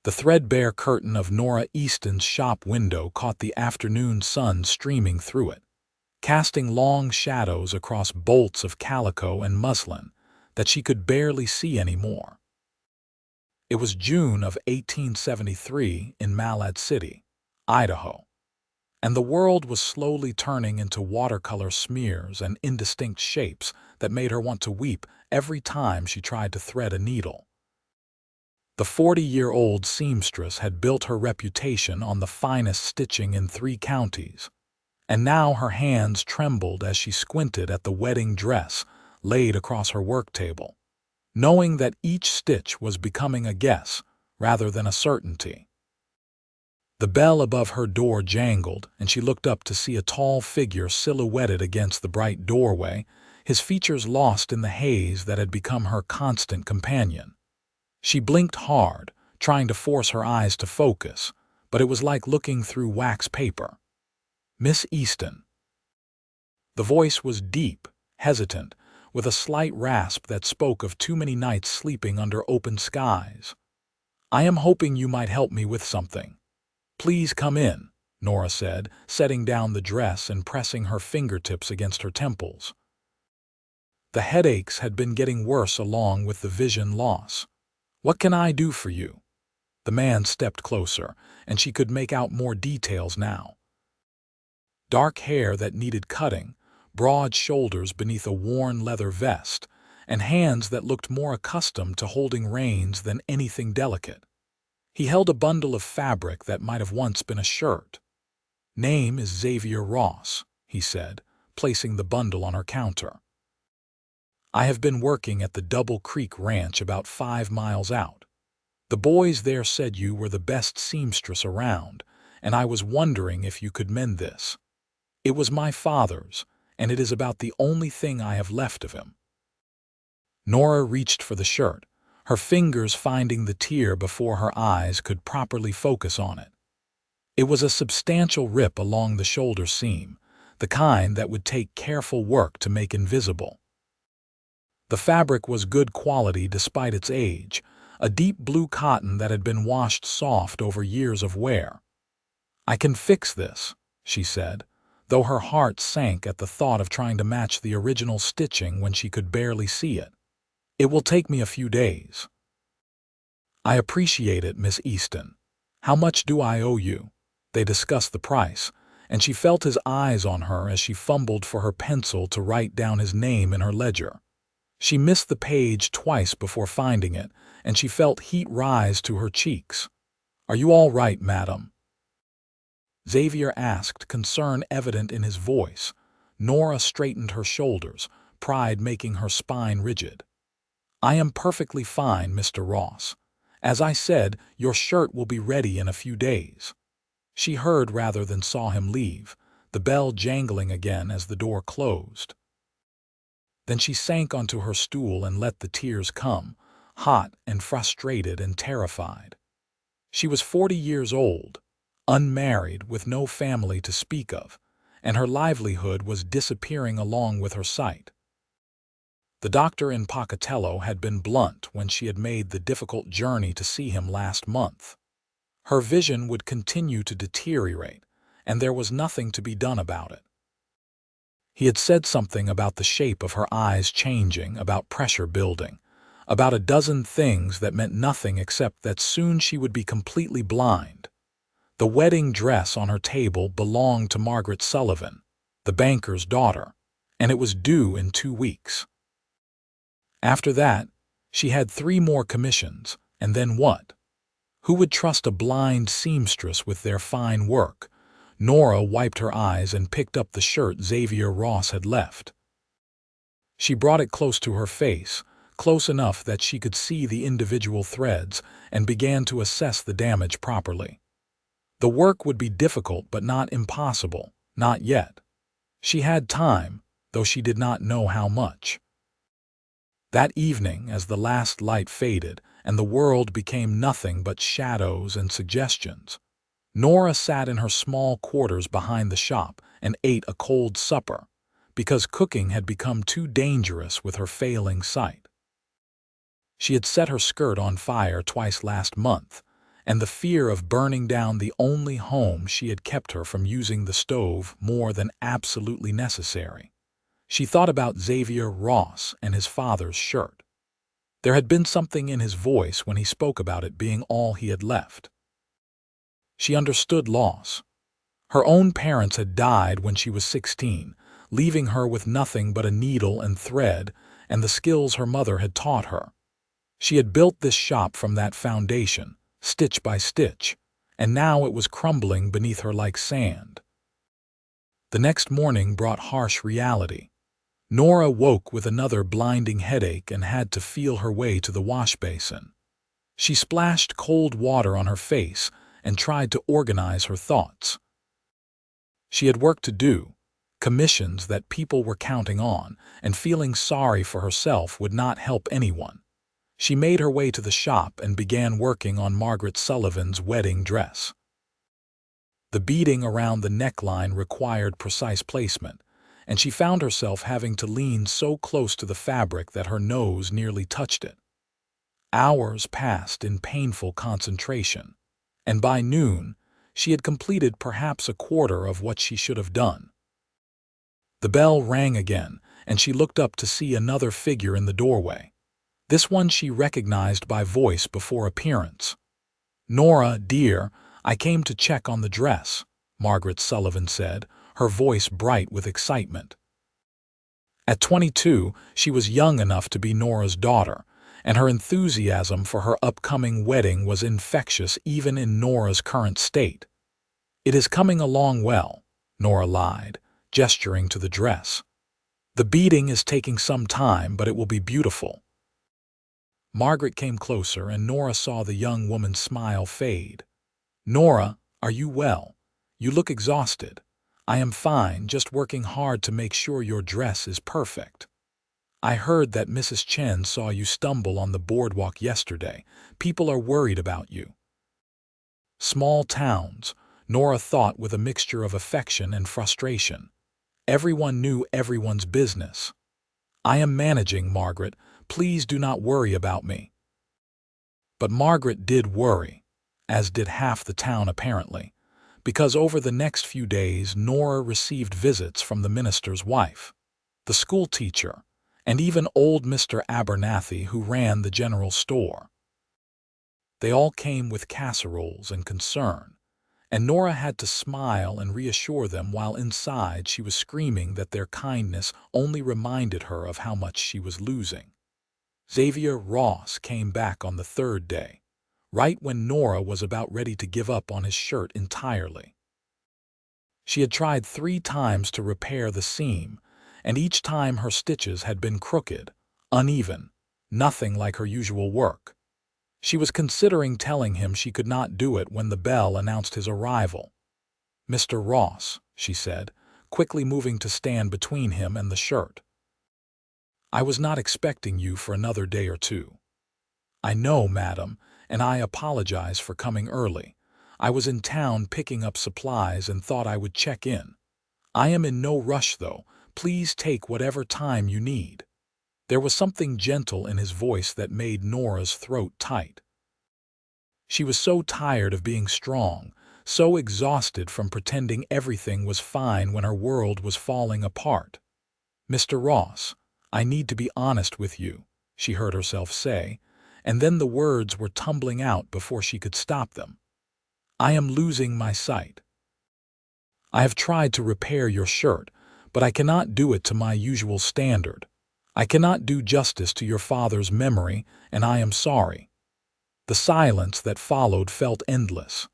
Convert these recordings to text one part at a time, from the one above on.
The threadbare curtain of Nora Easton's shop window caught the afternoon sun streaming through it, casting long shadows across bolts of calico and muslin that she could barely see anymore. It was June of 1873 in Malad City, Idaho, and the world was slowly turning into watercolor smears and indistinct shapes that made her want to weep every time she tried to thread a needle. The 40-year-old seamstress had built her reputation on the finest stitching in 3 counties, and now her hands trembled as she squinted at the wedding dress laid across her work table, knowing that each stitch was becoming a guess rather than a certainty. The bell above her door jangled, and she looked up to see a tall figure silhouetted against the bright doorway, his features lost in the haze that had become her constant companion. She blinked hard, trying to force her eyes to focus, but it was like looking through wax paper. "Miss Easton." The voice was deep, hesitant, with a slight rasp that spoke of too many nights sleeping under open skies. "I am hoping you might help me with something." "Please come in," Nora said, setting down the dress and pressing her fingertips against her temples. The headaches had been getting worse along with the vision loss. "What can I do for you?" The man stepped closer, and she could make out more details now. Dark hair that needed cutting, broad shoulders beneath a worn leather vest, and hands that looked more accustomed to holding reins than anything delicate. He held a bundle of fabric that might have once been a shirt. "Name is Xavier Ross," he said, placing the bundle on her counter. "I have been working at the Double Creek Ranch about 5 miles out. The boys there said you were the best seamstress around, and I was wondering if you could mend this. It was my father's, and it is about the only thing I have left of him." Nora reached for the shirt, her fingers finding the tear before her eyes could properly focus on it. It was a substantial rip along the shoulder seam, the kind that would take careful work to make invisible. The fabric was good quality despite its age, a deep blue cotton that had been washed soft over years of wear. "I can fix this," she said, though her heart sank at the thought of trying to match the original stitching when she could barely see it. "It will take me a few days." "I appreciate it, Miss Easton. How much do I owe you?" They discussed the price, and she felt his eyes on her as she fumbled for her pencil to write down his name in her ledger. She missed the page twice before finding it, and she felt heat rise to her cheeks. "Are you all right, madam?" Xavier asked, concern evident in his voice. Nora straightened her shoulders, pride making her spine rigid. "I am perfectly fine, Mr. Ross. As I said, your shirt will be ready in a few days." She heard rather than saw him leave, the bell jangling again as the door closed. Then she sank onto her stool and let the tears come, hot and frustrated and terrified. She was 40 years old, unmarried with no family to speak of, and her livelihood was disappearing along with her sight. The doctor in Pocatello had been blunt when she had made the difficult journey to see him last month. Her vision would continue to deteriorate, and there was nothing to be done about it. He had said something about the shape of her eyes changing, about pressure building, about a dozen things that meant nothing except that soon she would be completely blind. The wedding dress on her table belonged to Margaret Sullivan, the banker's daughter, and it was due in 2 weeks. After that, she had 3 more commissions, and then what? Who would trust a blind seamstress with their fine work? Nora wiped her eyes and picked up the shirt Xavier Ross had left. She brought it close to her face, close enough that she could see the individual threads, and began to assess the damage properly. The work would be difficult but not impossible, not yet. She had time, though she did not know how much. That evening, as the last light faded and the world became nothing but shadows and suggestions, Nora sat in her small quarters behind the shop and ate a cold supper, because cooking had become too dangerous with her failing sight. She had set her skirt on fire twice last month, and the fear of burning down the only home she had kept her from using the stove more than absolutely necessary. She thought about Xavier Ross and his father's shirt. There had been something in his voice when he spoke about it being all he had left. She understood loss. Her own parents had died when she was 16, leaving her with nothing but a needle and thread and the skills her mother had taught her. She had built this shop from that foundation, stitch by stitch, and now it was crumbling beneath her like sand. The next morning brought harsh reality. Nora woke with another blinding headache and had to feel her way to the wash basin. She splashed cold water on her face and tried to organize her thoughts. She had work to do, commissions that people were counting on, and feeling sorry for herself would not help anyone. She made her way to the shop and began working on Margaret Sullivan's wedding dress. The beading around the neckline required precise placement, and she found herself having to lean so close to the fabric that her nose nearly touched it. Hours passed in painful concentration, and by noon, she had completed perhaps a quarter of what she should have done. The bell rang again, and she looked up to see another figure in the doorway. This one she recognized by voice before appearance. "Nora, dear, I came to check on the dress," Margaret Sullivan said, her voice bright with excitement. At 22, she was young enough to be Nora's daughter, and her enthusiasm for her upcoming wedding was infectious even in Nora's current state. "It is coming along well," Nora lied, gesturing to the dress. "The beading is taking some time, but it will be beautiful." Margaret came closer, and Nora saw the young woman's smile fade. "Nora, are you well? You look exhausted." "I am fine, just working hard to make sure your dress is perfect." "I heard that Mrs. Chen saw you stumble on the boardwalk yesterday. People are worried about you." Small towns, Nora thought with a mixture of affection and frustration. Everyone knew everyone's business. "I am managing, Margaret. Please do not worry about me." But Margaret did worry, as did half the town apparently, because over the next few days Nora received visits from the minister's wife, the school teacher, and even old Mr. Abernathy, who ran the general store. They all came with casseroles and concern, and Nora had to smile and reassure them while inside she was screaming that their kindness only reminded her of how much she was losing. Xavier Ross came back on the third day, right when Nora was about ready to give up on his shirt entirely. She had tried 3 times to repair the seam, and each time her stitches had been crooked, uneven, nothing like her usual work. She was considering telling him she could not do it when the bell announced his arrival. "Mr. Ross," she said, quickly moving to stand between him and the shirt. "I was not expecting you for another day or two." "I know, madam, and I apologize for coming early. I was in town picking up supplies and thought I would check in. I am in no rush, though. Please take whatever time you need." There was something gentle in his voice that made Nora's throat tight. She was so tired of being strong, so exhausted from pretending everything was fine when her world was falling apart. "Mr. Ross, I need to be honest with you," she heard herself say, and then the words were tumbling out before she could stop them. "I am losing my sight. I have tried to repair your shirt, but I cannot do it to my usual standard. I cannot do justice to your father's memory, and I am sorry." The silence that followed felt endless.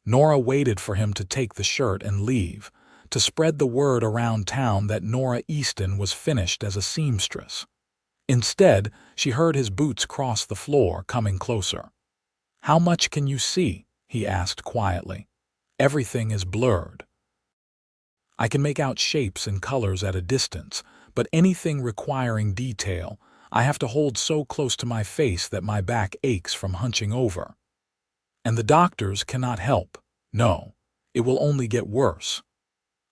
Nora waited for him to take the shirt and leave, to spread the word around town that Nora Easton was finished as a seamstress. Instead, she heard his boots cross the floor, coming closer. "How much can you see?" he asked quietly. "Everything is blurred." "I can make out shapes and colors at a distance, but anything requiring detail, I have to hold so close to my face that my back aches from hunching over. And the doctors cannot help. No, it will only get worse."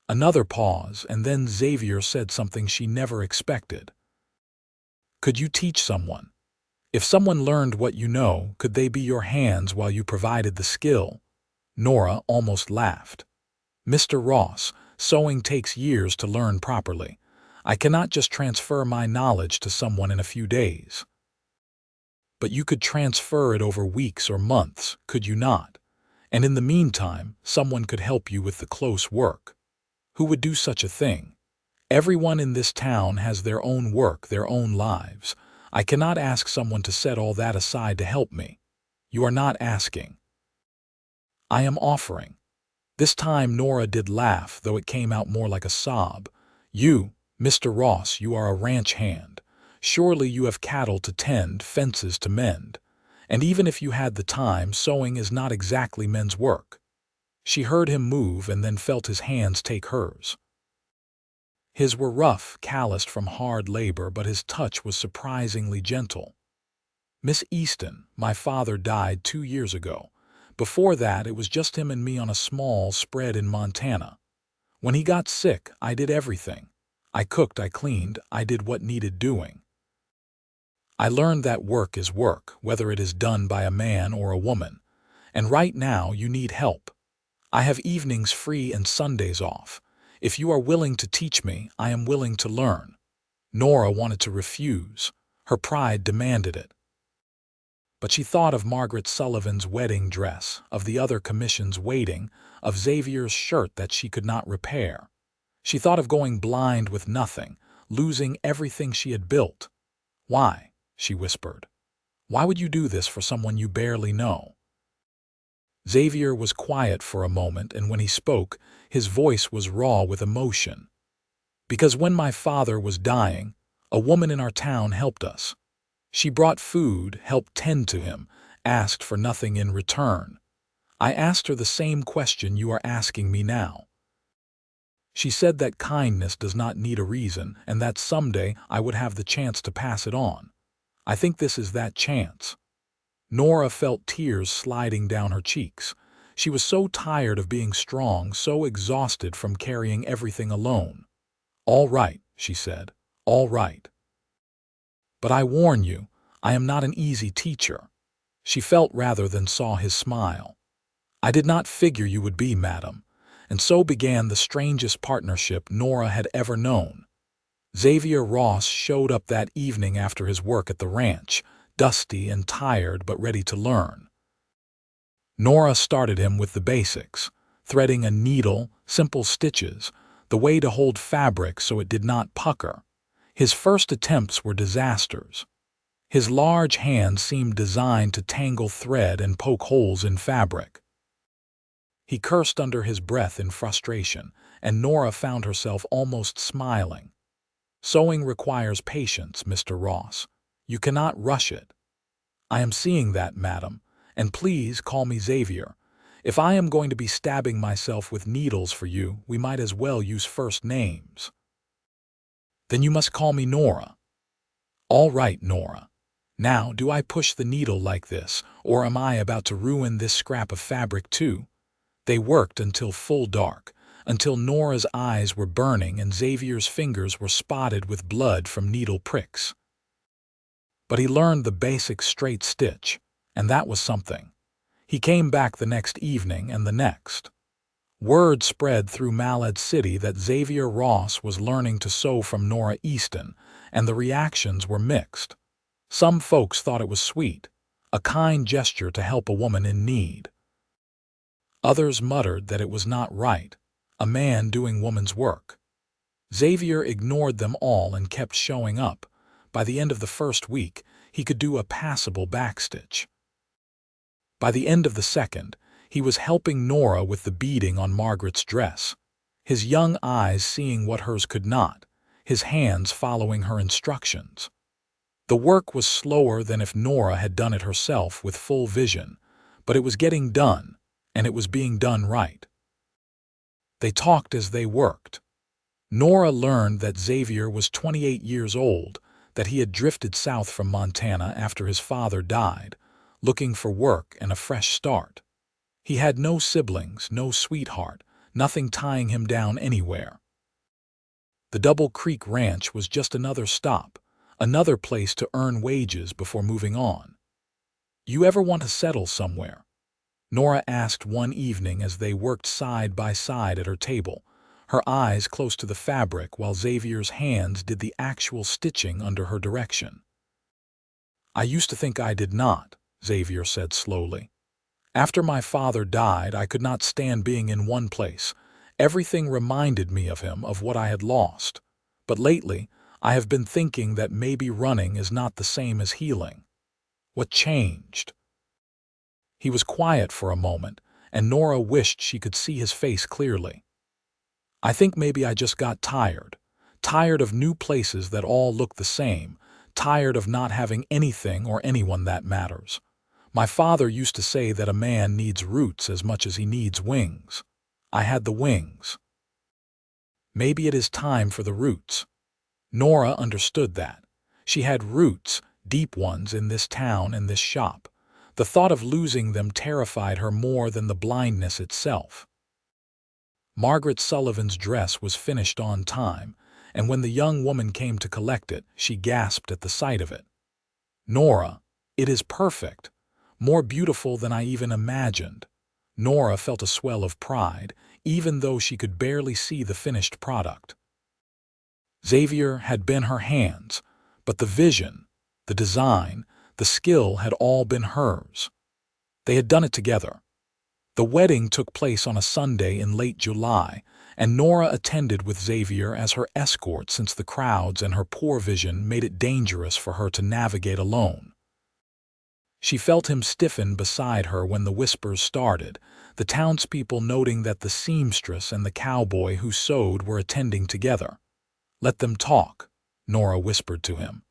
Another pause, and then Xavier said something she never expected. "Could you teach someone? If someone learned what you know, could they be your hands while you provided the skill? Nora almost laughed. Mr. Ross, sewing takes years to learn properly. I cannot just transfer my knowledge to someone in a few days. But you could transfer it over weeks or months, could you not? And in the meantime, someone could help you with the close work. Who would do such a thing? Everyone in this town has their own work, their own lives. I cannot ask someone to set all that aside to help me. You are not asking. I am offering. This time Nora did laugh, though it came out more like a sob. You, Mr. Ross, you are a ranch hand. Surely you have cattle to tend, fences to mend. And even if you had the time, sewing is not exactly men's work. She heard him move and then felt his hands take hers. His were rough, calloused from hard labor, but his touch was surprisingly gentle. Miss Easton, my father died 2 years ago. Before that, it was just him and me on a small spread in Montana. When he got sick, I did everything. I cooked, I cleaned, I did what needed doing. I learned that work is work, whether it is done by a man or a woman. And right now, you need help. I have evenings free and Sundays off. If you are willing to teach me, I am willing to learn. Nora wanted to refuse. Her pride demanded it. But she thought of Margaret Sullivan's wedding dress, of the other commissions waiting, of Xavier's shirt that she could not repair. She thought of going blind with nothing, losing everything she had built. Why? She whispered. Why would you do this for someone you barely know? Xavier was quiet for a moment, and when he spoke, his voice was raw with emotion. Because when my father was dying, a woman in our town helped us. She brought food, helped tend to him, asked for nothing in return. I asked her the same question you are asking me now. She said that kindness does not need a reason, and that someday I would have the chance to pass it on. I think this is that chance. Nora felt tears sliding down her cheeks. She was so tired of being strong, so exhausted from carrying everything alone. All right, she said, all right. But I warn you, I am not an easy teacher. She felt rather than saw his smile. I did not figure you would be, madam. And so began the strangest partnership Nora had ever known. Xavier Ross showed up that evening after his work at the ranch, dusty and tired but ready to learn. Nora started him with the basics, threading a needle, simple stitches, the way to hold fabric so it did not pucker. His first attempts were disasters. His large hands seemed designed to tangle thread and poke holes in fabric. He cursed under his breath in frustration, and Nora found herself almost smiling. Sewing requires patience, Mr. Ross. You cannot rush it. I am seeing that, madam, and please call me Xavier. If I am going to be stabbing myself with needles for you, we might as well use first names. Then you must call me Nora. All right, Nora. Now, do I push the needle like this, or am I about to ruin this scrap of fabric too? They worked until full dark, until Nora's eyes were burning and Xavier's fingers were spotted with blood from needle pricks. But he learned the basic straight stitch, and that was something. He came back the next evening and the next. Word spread through Malad City that Xavier Ross was learning to sew from Nora Easton, and the reactions were mixed. Some folks thought it was sweet, a kind gesture to help a woman in need. Others muttered that it was not right, a man doing woman's work. Xavier ignored them all and kept showing up. By the end of the first week, he could do a passable backstitch. By the end of the second, he was helping Nora with the beading on Margaret's dress, his young eyes seeing what hers could not, his hands following her instructions. The work was slower than if Nora had done it herself with full vision, but it was getting done, and it was being done right. They talked as they worked. Nora learned that Xavier was 28 years old, that he had drifted south from Montana after his father died, looking for work and a fresh start. He had no siblings, no sweetheart, nothing tying him down anywhere. The Double Creek Ranch was just another stop, another place to earn wages before moving on. You ever want to settle somewhere? Nora asked one evening as they worked side by side at her table, her eyes close to the fabric while Xavier's hands did the actual stitching under her direction. I used to think I did not, Xavier said slowly. After my father died, I could not stand being in one place. Everything reminded me of him, of what I had lost. But lately, I have been thinking that maybe running is not the same as healing. What changed? He was quiet for a moment, and Nora wished she could see his face clearly. I think maybe I just got tired. Tired of new places that all look the same. Tired of not having anything or anyone that matters. My father used to say that a man needs roots as much as he needs wings. I had the wings. Maybe it is time for the roots. Nora understood that. She had roots, deep ones, in this town and this shop. The thought of losing them terrified her more than the blindness itself. Margaret Sullivan's dress was finished on time, and when the young woman came to collect it, she gasped at the sight of it. Nora, it is perfect. More beautiful than I even imagined. Nora felt a swell of pride, even though she could barely see the finished product. Xavier had been her hands, but the vision, the design, the skill had all been hers. They had done it together. The wedding took place on a Sunday in late July, and Nora attended with Xavier as her escort since the crowds and her poor vision made it dangerous for her to navigate alone. She felt him stiffen beside her when the whispers started, the townspeople noting that the seamstress and the cowboy who sewed were attending together. "Let them talk," Nora whispered to him.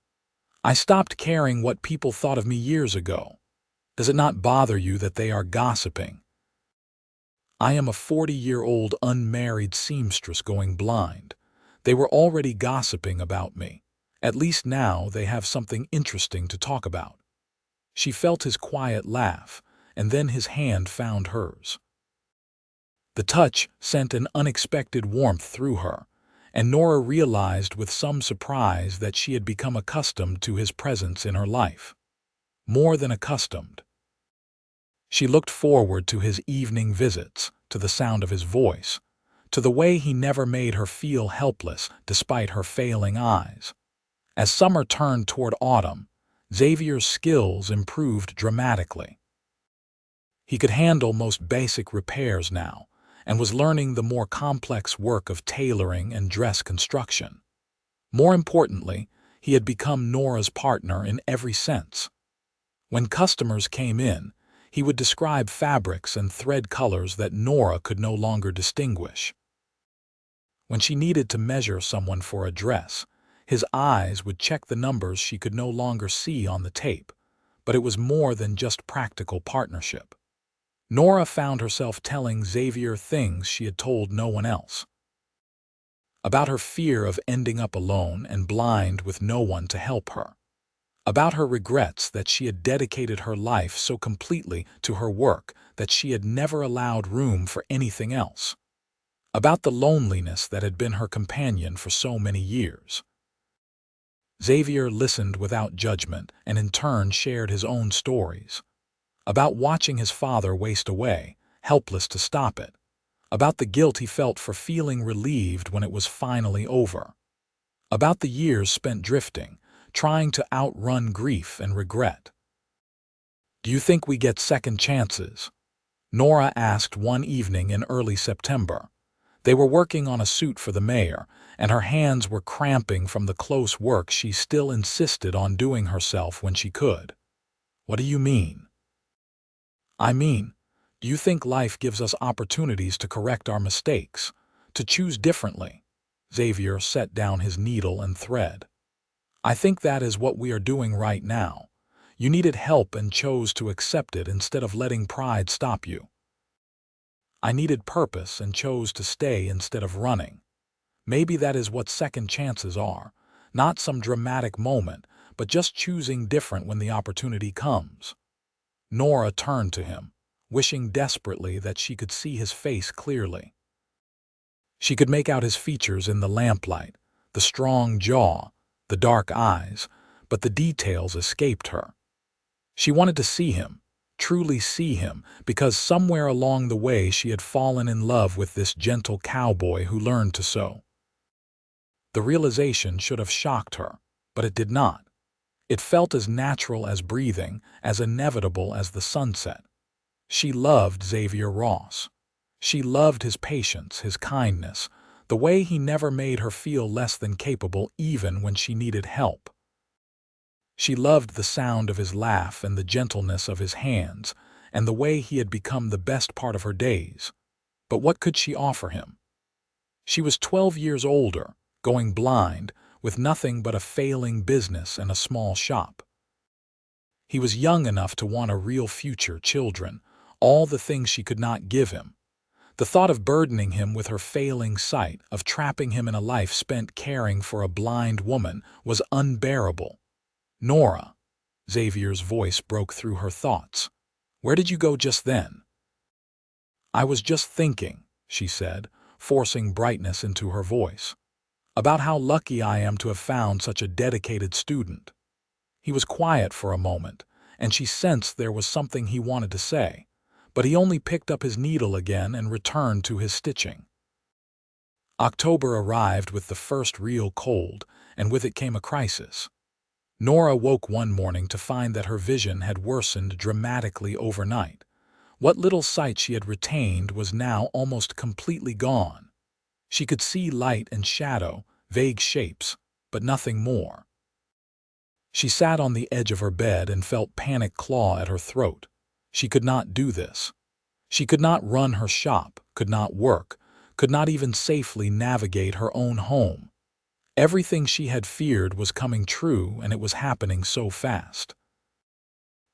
"I stopped caring what people thought of me years ago. Does it not bother you that they are gossiping? I am a 40-year-old unmarried seamstress going blind. They were already gossiping about me. At least now they have something interesting to talk about." She felt his quiet laugh, and then his hand found hers. The touch sent an unexpected warmth through her, and Nora realized with some surprise that she had become accustomed to his presence in her life. More than accustomed. She looked forward to his evening visits, to the sound of his voice, to the way he never made her feel helpless despite her failing eyes. As summer turned toward autumn, Xavier's skills improved dramatically. He could handle most basic repairs now, and was learning the more complex work of tailoring and dress construction. More importantly, he had become Nora's partner in every sense. When customers came in, he would describe fabrics and thread colors that Nora could no longer distinguish. When she needed to measure someone for a dress, his eyes would check the numbers she could no longer see on the tape, but it was more than just practical partnership. Nora found herself telling Xavier things she had told no one else. About her fear of ending up alone and blind with no one to help her. About her regrets that she had dedicated her life so completely to her work that she had never allowed room for anything else. About the loneliness that had been her companion for so many years. Xavier listened without judgment and in turn shared his own stories. About watching his father waste away, helpless to stop it. About the guilt he felt for feeling relieved when it was finally over. About the years spent drifting, trying to outrun grief and regret. "Do you think we get second chances?" Nora asked one evening in early September. They were working on a suit for the mayor, and her hands were cramping from the close work she still insisted on doing herself when she could. "What do you mean?" "I mean, do you think life gives us opportunities to correct our mistakes, to choose differently?" Xavier set down his needle and thread. "I think that is what we are doing right now. You needed help and chose to accept it instead of letting pride stop you. I needed purpose and chose to stay instead of running. Maybe that is what second chances are, not some dramatic moment, but just choosing different when the opportunity comes." Nora turned to him, wishing desperately that she could see his face clearly. She could make out his features in the lamplight, the strong jaw, the dark eyes, but the details escaped her. She wanted to see him, truly see him, because somewhere along the way she had fallen in love with this gentle cowboy who learned to sew. The realization should have shocked her, but it did not. It felt as natural as breathing, as inevitable as the sunset. She loved Xavier Ross. She loved his patience, his kindness, the way he never made her feel less than capable even when she needed help. She loved the sound of his laugh and the gentleness of his hands, and the way he had become the best part of her days. But what could she offer him? She was 12 years older, going blind, with nothing but a failing business and a small shop. He was young enough to want a real future, children, all the things she could not give him. The thought of burdening him with her failing sight, of trapping him in a life spent caring for a blind woman, was unbearable. "Nora," Xavier's voice broke through her thoughts. "Where did you go just then?" "I was just thinking," she said, forcing brightness into her voice, "about how lucky I am to have found such a dedicated student." He was quiet for a moment, and she sensed there was something he wanted to say, but he only picked up his needle again and returned to his stitching. October arrived with the first real cold, and with it came a crisis. Nora woke one morning to find that her vision had worsened dramatically overnight. What little sight she had retained was now almost completely gone. She could see light and shadow, vague shapes, but nothing more. She sat on the edge of her bed and felt panic claw at her throat. She could not do this. She could not run her shop, could not work, could not even safely navigate her own home. Everything she had feared was coming true, and it was happening so fast.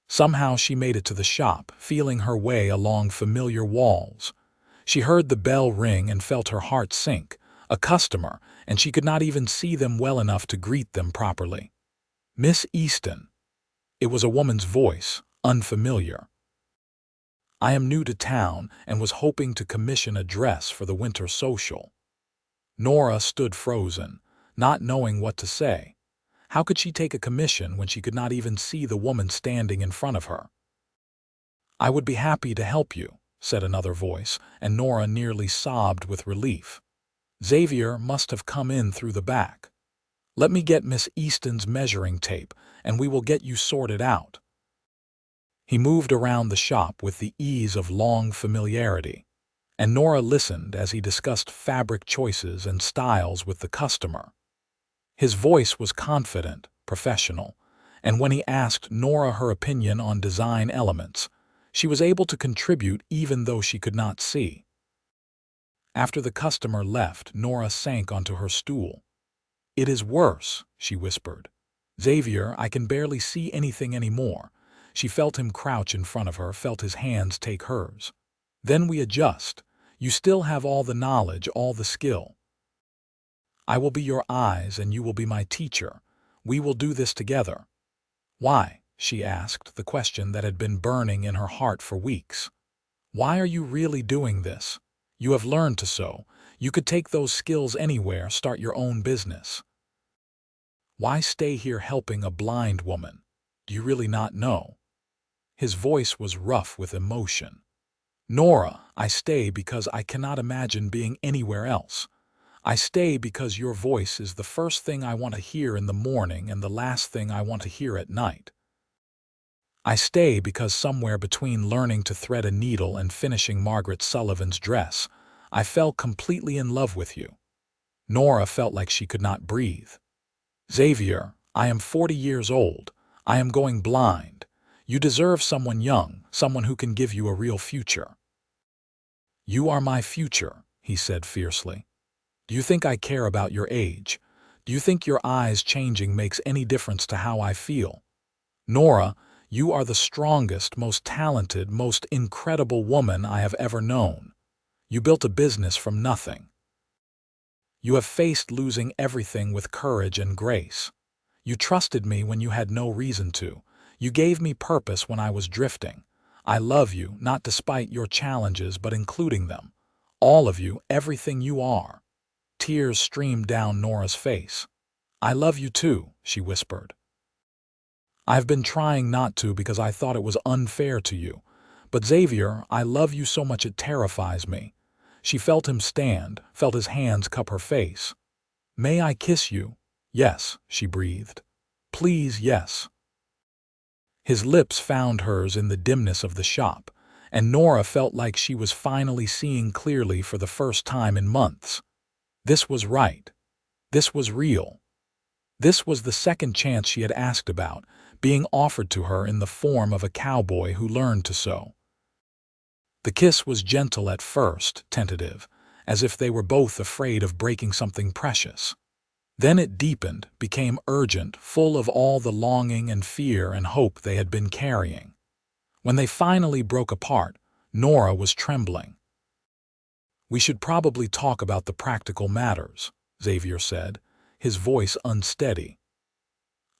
Somehow she made it to the shop, feeling her way along familiar walls. She heard the bell ring and felt her heart sink. A customer, and she could not even see them well enough to greet them properly. "Miss Easton." It was a woman's voice, unfamiliar. "I am new to town and was hoping to commission a dress for the winter social." Nora stood frozen, not knowing what to say. How could she take a commission when she could not even see the woman standing in front of her? "I would be happy to help you," said another voice, and Nora nearly sobbed with relief. "Xavier must have come in through the back. Let me get Miss Easton's measuring tape, and we will get you sorted out." He moved around the shop with the ease of long familiarity, and Nora listened as he discussed fabric choices and styles with the customer. His voice was confident, professional, and when he asked Nora her opinion on design elements, she was able to contribute even though she could not see. After the customer left, Nora sank onto her stool. "It is worse," she whispered. "Xavier, I can barely see anything anymore." She felt him crouch in front of her, felt his hands take hers. "Then we adjust. You still have all the knowledge, all the skill. I will be your eyes and you will be my teacher. We will do this together." "Why?" she asked, the question that had been burning in her heart for weeks. "Why are you really doing this? You have learned to sew. You could take those skills anywhere, start your own business. Why stay here helping a blind woman? Do you really not know?" His voice was rough with emotion. "Nora, I stay because I cannot imagine being anywhere else. I stay because your voice is the first thing I want to hear in the morning and the last thing I want to hear at night. I stay because somewhere between learning to thread a needle and finishing Margaret Sullivan's dress, I fell completely in love with you." Nora felt like she could not breathe. "Xavier, I am 40 years old. I am going blind. You deserve someone young, someone who can give you a real future." "You are my future," he said fiercely. "Do you think I care about your age? Do you think your eyes changing makes any difference to how I feel? Nora, you are the strongest, most talented, most incredible woman I have ever known. You built a business from nothing. You have faced losing everything with courage and grace. You trusted me when you had no reason to. You gave me purpose when I was drifting. I love you, not despite your challenges, but including them. All of you, everything you are." Tears streamed down Nora's face. "I love you too," she whispered. I've been trying not to because I thought it was unfair to you. But Xavier, I love you so much it terrifies me." She felt him stand, felt his hands cup her face. "May I kiss you?" "Yes," she breathed. "Please, yes." His lips found hers in the dimness of the shop, and Nora felt like she was finally seeing clearly for the first time in months. This was right. This was real. This was the second chance she had asked about, being offered to her in the form of a cowboy who learned to sew. The kiss was gentle at first, tentative, as if they were both afraid of breaking something precious. Then it deepened, became urgent, full of all the longing and fear and hope they had been carrying. When they finally broke apart, Nora was trembling. "We should probably talk about the practical matters," Xavier said, his voice unsteady.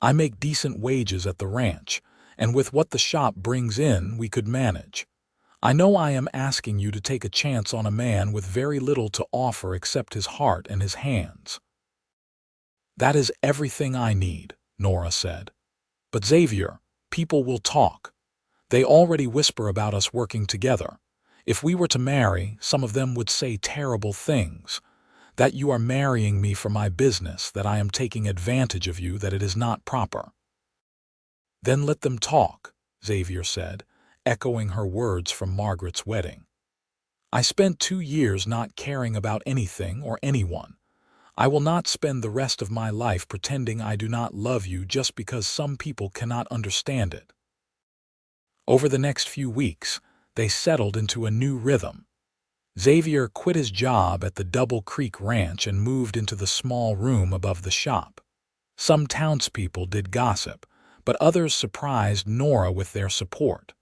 "I make decent wages at the ranch, and with what the shop brings in, we could manage. I know I am asking you to take a chance on a man with very little to offer except his heart and his hands." "That is everything I need," Nora said. "But Xavier, people will talk. They already whisper about us working together. If we were to marry, some of them would say terrible things. That you are marrying me for my business, that I am taking advantage of you, that it is not proper." "Then let them talk," Xavier said, echoing her words from Margaret's wedding. "I spent 2 years not caring about anything or anyone. I will not spend the rest of my life pretending I do not love you just because some people cannot understand it." Over the next few weeks, they settled into a new rhythm. Xavier quit his job at the Double Creek Ranch and moved into the small room above the shop. Some townspeople did gossip, but others surprised Nora with their support.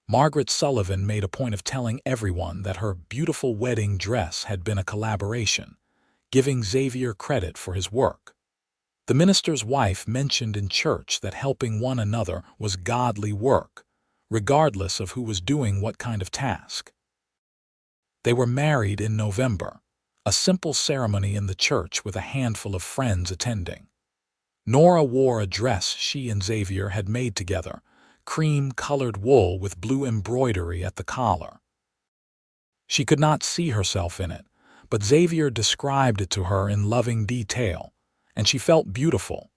Margaret Sullivan made a point of telling everyone that her beautiful wedding dress had been a collaboration, giving Xavier credit for his work. The minister's wife mentioned in church that helping one another was godly work, regardless of who was doing what kind of task. They were married in November, a simple ceremony in the church with a handful of friends attending. Nora wore a dress she and Xavier had made together, cream-colored wool with blue embroidery at the collar. She could not see herself in it, but Xavier described it to her in loving detail, and she felt beautiful.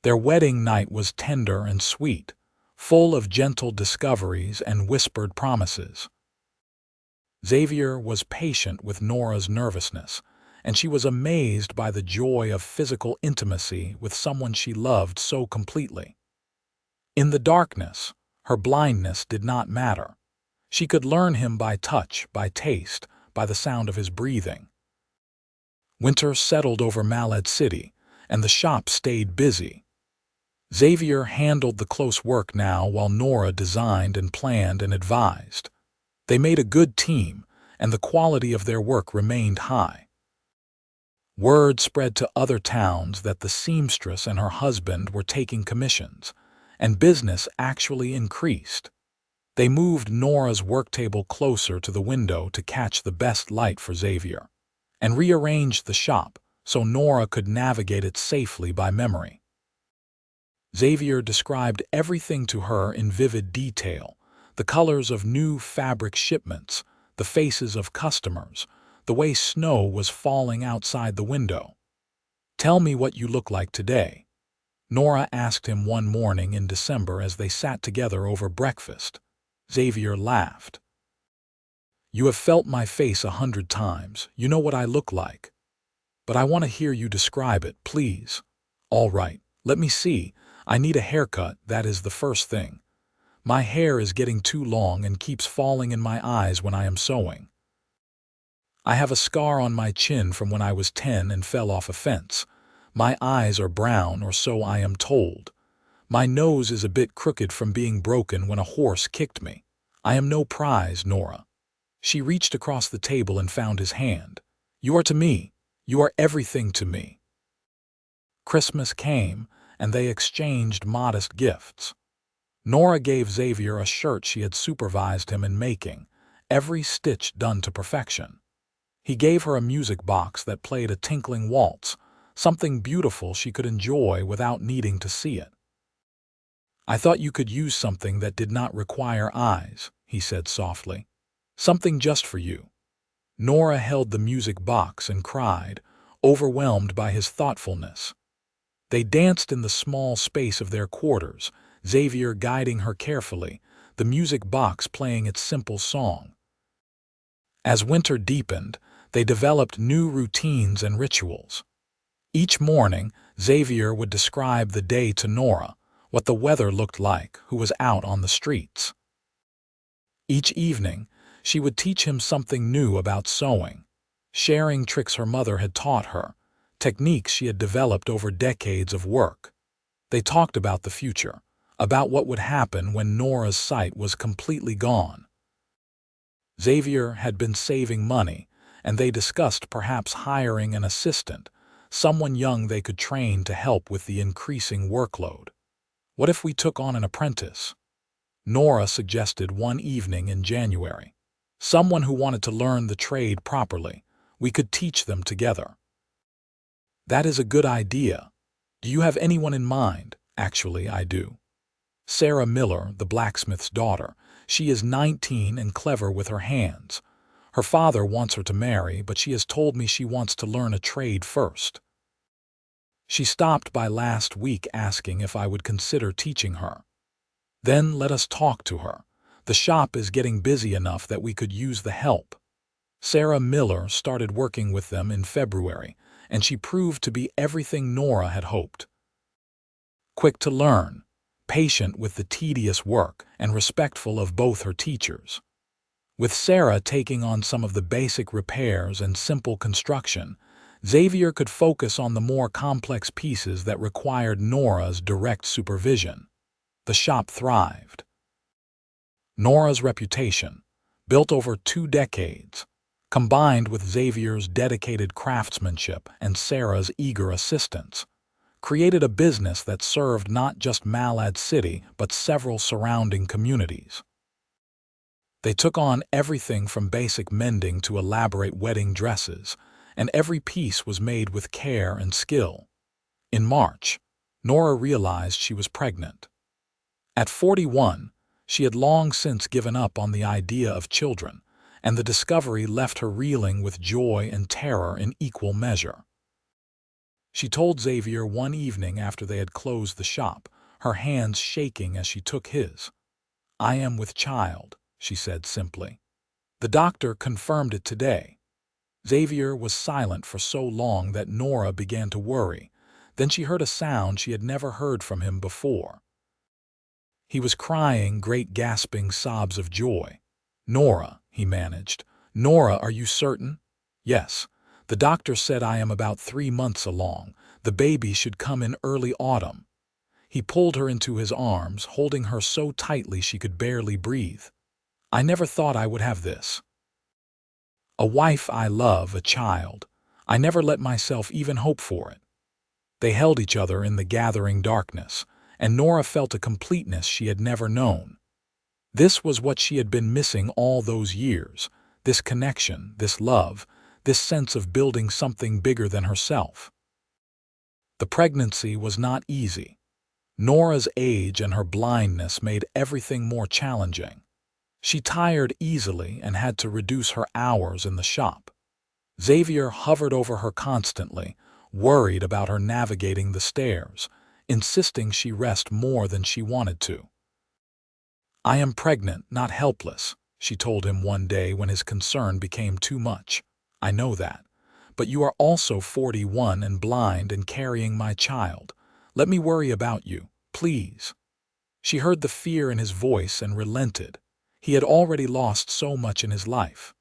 Their wedding night was tender and sweet, full of gentle discoveries and whispered promises. Xavier was patient with Nora's nervousness, and she was amazed by the joy of physical intimacy with someone she loved so completely. In the darkness, her blindness did not matter. She could learn him by touch, by taste, by the sound of his breathing. Winter settled over Malad City, and the shop stayed busy. Xavier handled the close work now while Nora designed and planned and advised. They made a good team, and the quality of their work remained high. Word spread to other towns that the seamstress and her husband were taking commissions, and business actually increased. They moved Nora's work table closer to the window to catch the best light for Xavier, and rearranged the shop so Nora could navigate it safely by memory. Xavier described everything to her in vivid detail: the colors of new fabric shipments, the faces of customers, the way snow was falling outside the window. "Tell me what you look like today," Nora asked him one morning in December as they sat together over breakfast. Xavier laughed. "You have felt my face 100 times. You know what I look like. But I want to hear you describe it, please." "All right, let me see. I need a haircut, that is the first thing. My hair is getting too long and keeps falling in my eyes when I am sewing. I have a scar on my chin from when I was 10 and fell off a fence. My eyes are brown, or so I am told. My nose is a bit crooked from being broken when a horse kicked me. I am no prize, Nora." She reached across the table and found his hand. "You are to me. You are everything to me." Christmas came, and they exchanged modest gifts. Nora gave Xavier a shirt she had supervised him in making, every stitch done to perfection. He gave her a music box that played a tinkling waltz, something beautiful she could enjoy without needing to see it. I thought you could use something that did not require eyes, he said softly. Something just for you. Nora held the music box and cried, overwhelmed by his thoughtfulness. They danced in the small space of their quarters, Xavier guiding her carefully, the music box playing its simple song. As winter deepened, they developed new routines and rituals. Each morning, Xavier would describe the day to Nora, what the weather looked like, who was out on the streets. Each evening, she would teach him something new about sewing, sharing tricks her mother had taught her, techniques she had developed over decades of work. They talked about the future, about what would happen when Nora's sight was completely gone. Xavier had been saving money, and they discussed perhaps hiring an assistant, someone young they could train to help with the increasing workload. What if we took on an apprentice? Nora suggested one evening in January. Someone who wanted to learn the trade properly. We could teach them together. That is a good idea. Do you have anyone in mind? Actually, I do. Sarah Miller, the blacksmith's daughter. She is 19 and clever with her hands. Her father wants her to marry, but she has told me she wants to learn a trade first. She stopped by last week asking if I would consider teaching her. Then let us talk to her. The shop is getting busy enough that we could use the help. Sarah Miller started working with them in February, and she proved to be everything Nora had hoped. Quick to learn, patient with the tedious work, and respectful of both her teachers. With Sarah taking on some of the basic repairs and simple construction, Xavier could focus on the more complex pieces that required Nora's direct supervision. The shop thrived. Nora's reputation, built over 2 decades, combined with Xavier's dedicated craftsmanship and Sarah's eager assistance, created a business that served not just Malad City but several surrounding communities. They took on everything from basic mending to elaborate wedding dresses, and every piece was made with care and skill. In March, Nora realized she was pregnant. At 41, she had long since given up on the idea of children, and the discovery left her reeling with joy and terror in equal measure. She told Xavier one evening after they had closed the shop, her hands shaking as she took his. "I am with child," she said simply. "The doctor confirmed it today." Xavier was silent for so long that Nora began to worry. Then she heard a sound she had never heard from him before. He was crying great gasping sobs of joy. "Nora," he managed. "Nora, are you certain?" "Yes. The doctor said I am about 3 months along. The baby should come in early autumn." He pulled her into his arms, holding her so tightly she could barely breathe. "I never thought I would have this. A wife I love, a child. I never let myself even hope for it." They held each other in the gathering darkness, and Nora felt a completeness she had never known. This was what she had been missing all those years, this connection, this love, this sense of building something bigger than herself. The pregnancy was not easy. Nora's age and her blindness made everything more challenging. She tired easily and had to reduce her hours in the shop. Xavier hovered over her constantly, worried about her navigating the stairs, insisting she rest more than she wanted to. "I am pregnant, not helpless," she told him one day when his concern became too much. "I know that. But you are also 41 and blind and carrying my child. Let me worry about you, please." She heard the fear in his voice and relented. He had already lost so much in his life.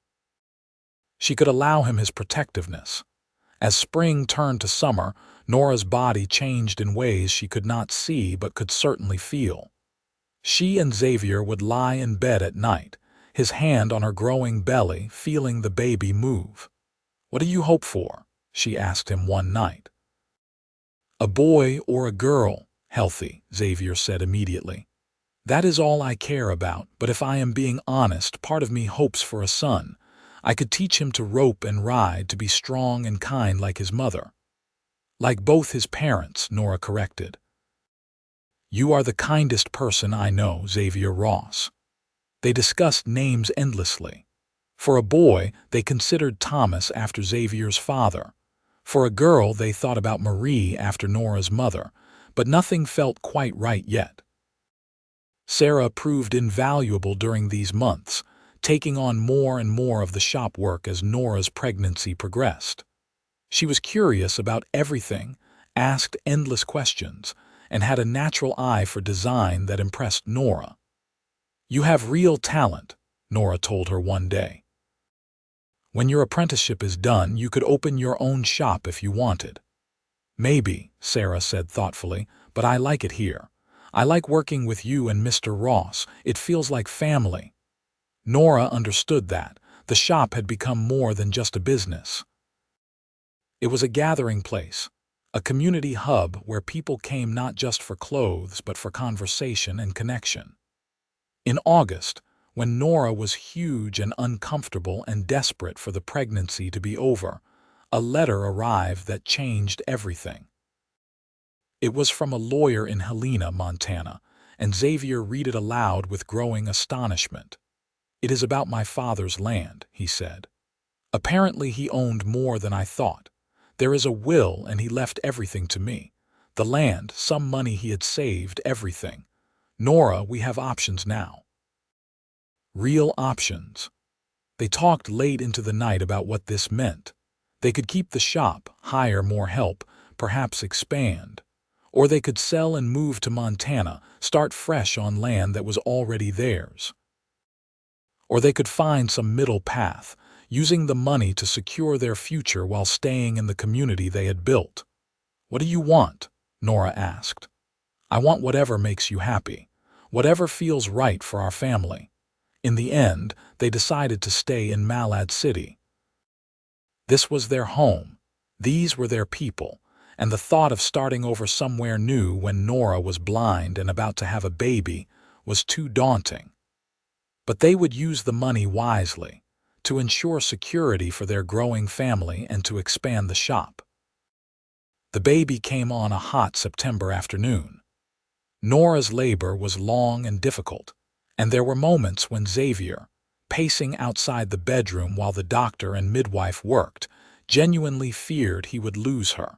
She could allow him his protectiveness. As spring turned to summer, Nora's body changed in ways she could not see but could certainly feel. She and Xavier would lie in bed at night, his hand on her growing belly, feeling the baby move. "What do you hope for?" she asked him one night. "A boy or a girl, healthy," Xavier said immediately. "That is all I care about, but if I am being honest, part of me hopes for a son. I could teach him to rope and ride, to be strong and kind like his mother." "Like both his parents," Nora corrected. "You are the kindest person I know, Xavier Ross." They discussed names endlessly. For a boy, they considered Thomas after Xavier's father. For a girl, they thought about Marie after Nora's mother, but nothing felt quite right yet. Sarah proved invaluable during these months, taking on more and more of the shop work as Nora's pregnancy progressed. She was curious about everything, asked endless questions, and had a natural eye for design that impressed Nora. "You have real talent," Nora told her one day. "When your apprenticeship is done, you could open your own shop if you wanted." "Maybe," Sarah said thoughtfully, "but I like it here. I like working with you and Mr. Ross. It feels like family." Nora understood that. The shop had become more than just a business. It was a gathering place, a community hub where people came not just for clothes but for conversation and connection. In August, when Nora was huge and uncomfortable and desperate for the pregnancy to be over, a letter arrived that changed everything. It was from a lawyer in Helena, Montana, and Xavier read it aloud with growing astonishment. "It is about my father's land," he said. "Apparently he owned more than I thought. There is a will and he left everything to me. The land, some money he had saved, everything. Nora, we have options now." Real options. They talked late into the night about what this meant. They could keep the shop, hire more help, perhaps expand. Or they could sell and move to Montana, start fresh on land that was already theirs. Or they could find some middle path, using the money to secure their future while staying in the community they had built. "What do you want?" Nora asked. "I want whatever makes you happy, whatever feels right for our family." In the end, they decided to stay in Malad City. This was their home. These were their people, and the thought of starting over somewhere new when Nora was blind and about to have a baby was too daunting. But they would use the money wisely, to ensure security for their growing family and to expand the shop. The baby came on a hot September afternoon. Nora's labor was long and difficult, and there were moments when Xavier, pacing outside the bedroom while the doctor and midwife worked, genuinely feared he would lose her.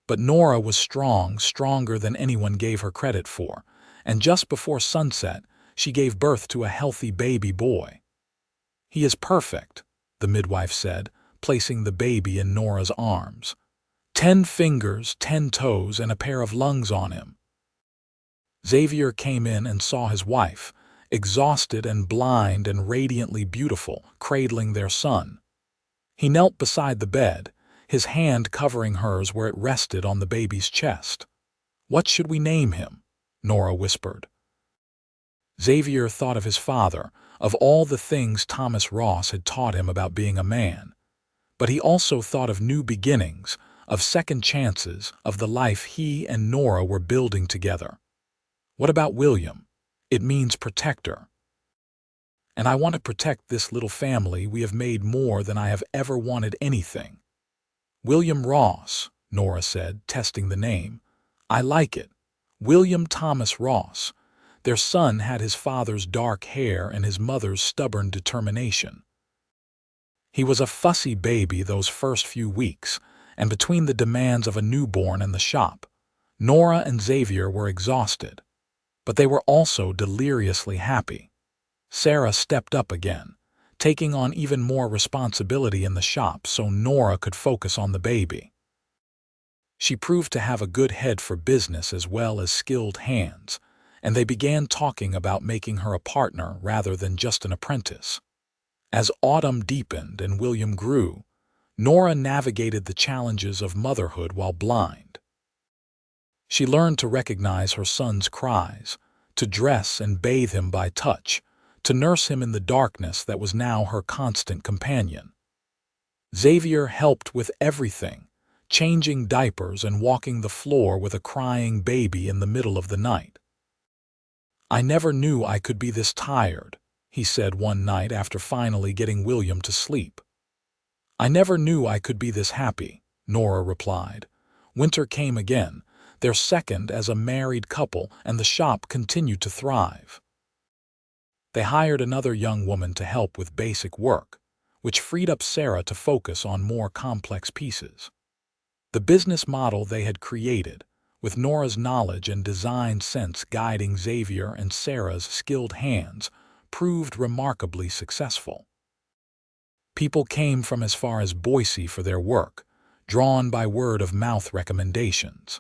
But Nora was strong, stronger than anyone gave her credit for, and just before sunset, she gave birth to a healthy baby boy. "He is perfect," the midwife said, placing the baby in Nora's arms. 10 fingers, 10 toes, and a pair of lungs on him." Xavier came in and saw his wife, exhausted and blind and radiantly beautiful, cradling their son. He knelt beside the bed, his hand covering hers where it rested on the baby's chest. "What should we name him?" Nora whispered. Xavier thought of his father, of all the things Thomas Ross had taught him about being a man. But he also thought of new beginnings, of second chances, of the life he and Nora were building together. "What about William?" "It means protector. And I want to protect this little family. We have made more than I have ever wanted anything." "William Ross," Nora said, testing the name. "I like it. William Thomas Ross." Their son had his father's dark hair and his mother's stubborn determination. He was a fussy baby those first few weeks, and between the demands of a newborn and the shop, Nora and Xavier were exhausted. But they were also deliriously happy. Sarah stepped up again, taking on even more responsibility in the shop so Nora could focus on the baby. She proved to have a good head for business as well as skilled hands, and they began talking about making her a partner rather than just an apprentice. As autumn deepened and William grew, Nora navigated the challenges of motherhood while blind. She learned to recognize her son's cries, to dress and bathe him by touch, to nurse him in the darkness that was now her constant companion. Xavier helped with everything, changing diapers and walking the floor with a crying baby in the middle of the night. "I never knew I could be this tired," he said one night after finally getting William to sleep. "I never knew I could be this happy," Nora replied. Winter came again, their second as a married couple, and the shop continued to thrive. They hired another young woman to help with basic work, which freed up Sarah to focus on more complex pieces. The business model they had created, with Nora's knowledge and design sense guiding Xavier and Sarah's skilled hands, proved remarkably successful. People came from as far as Boise for their work, drawn by word-of-mouth recommendations.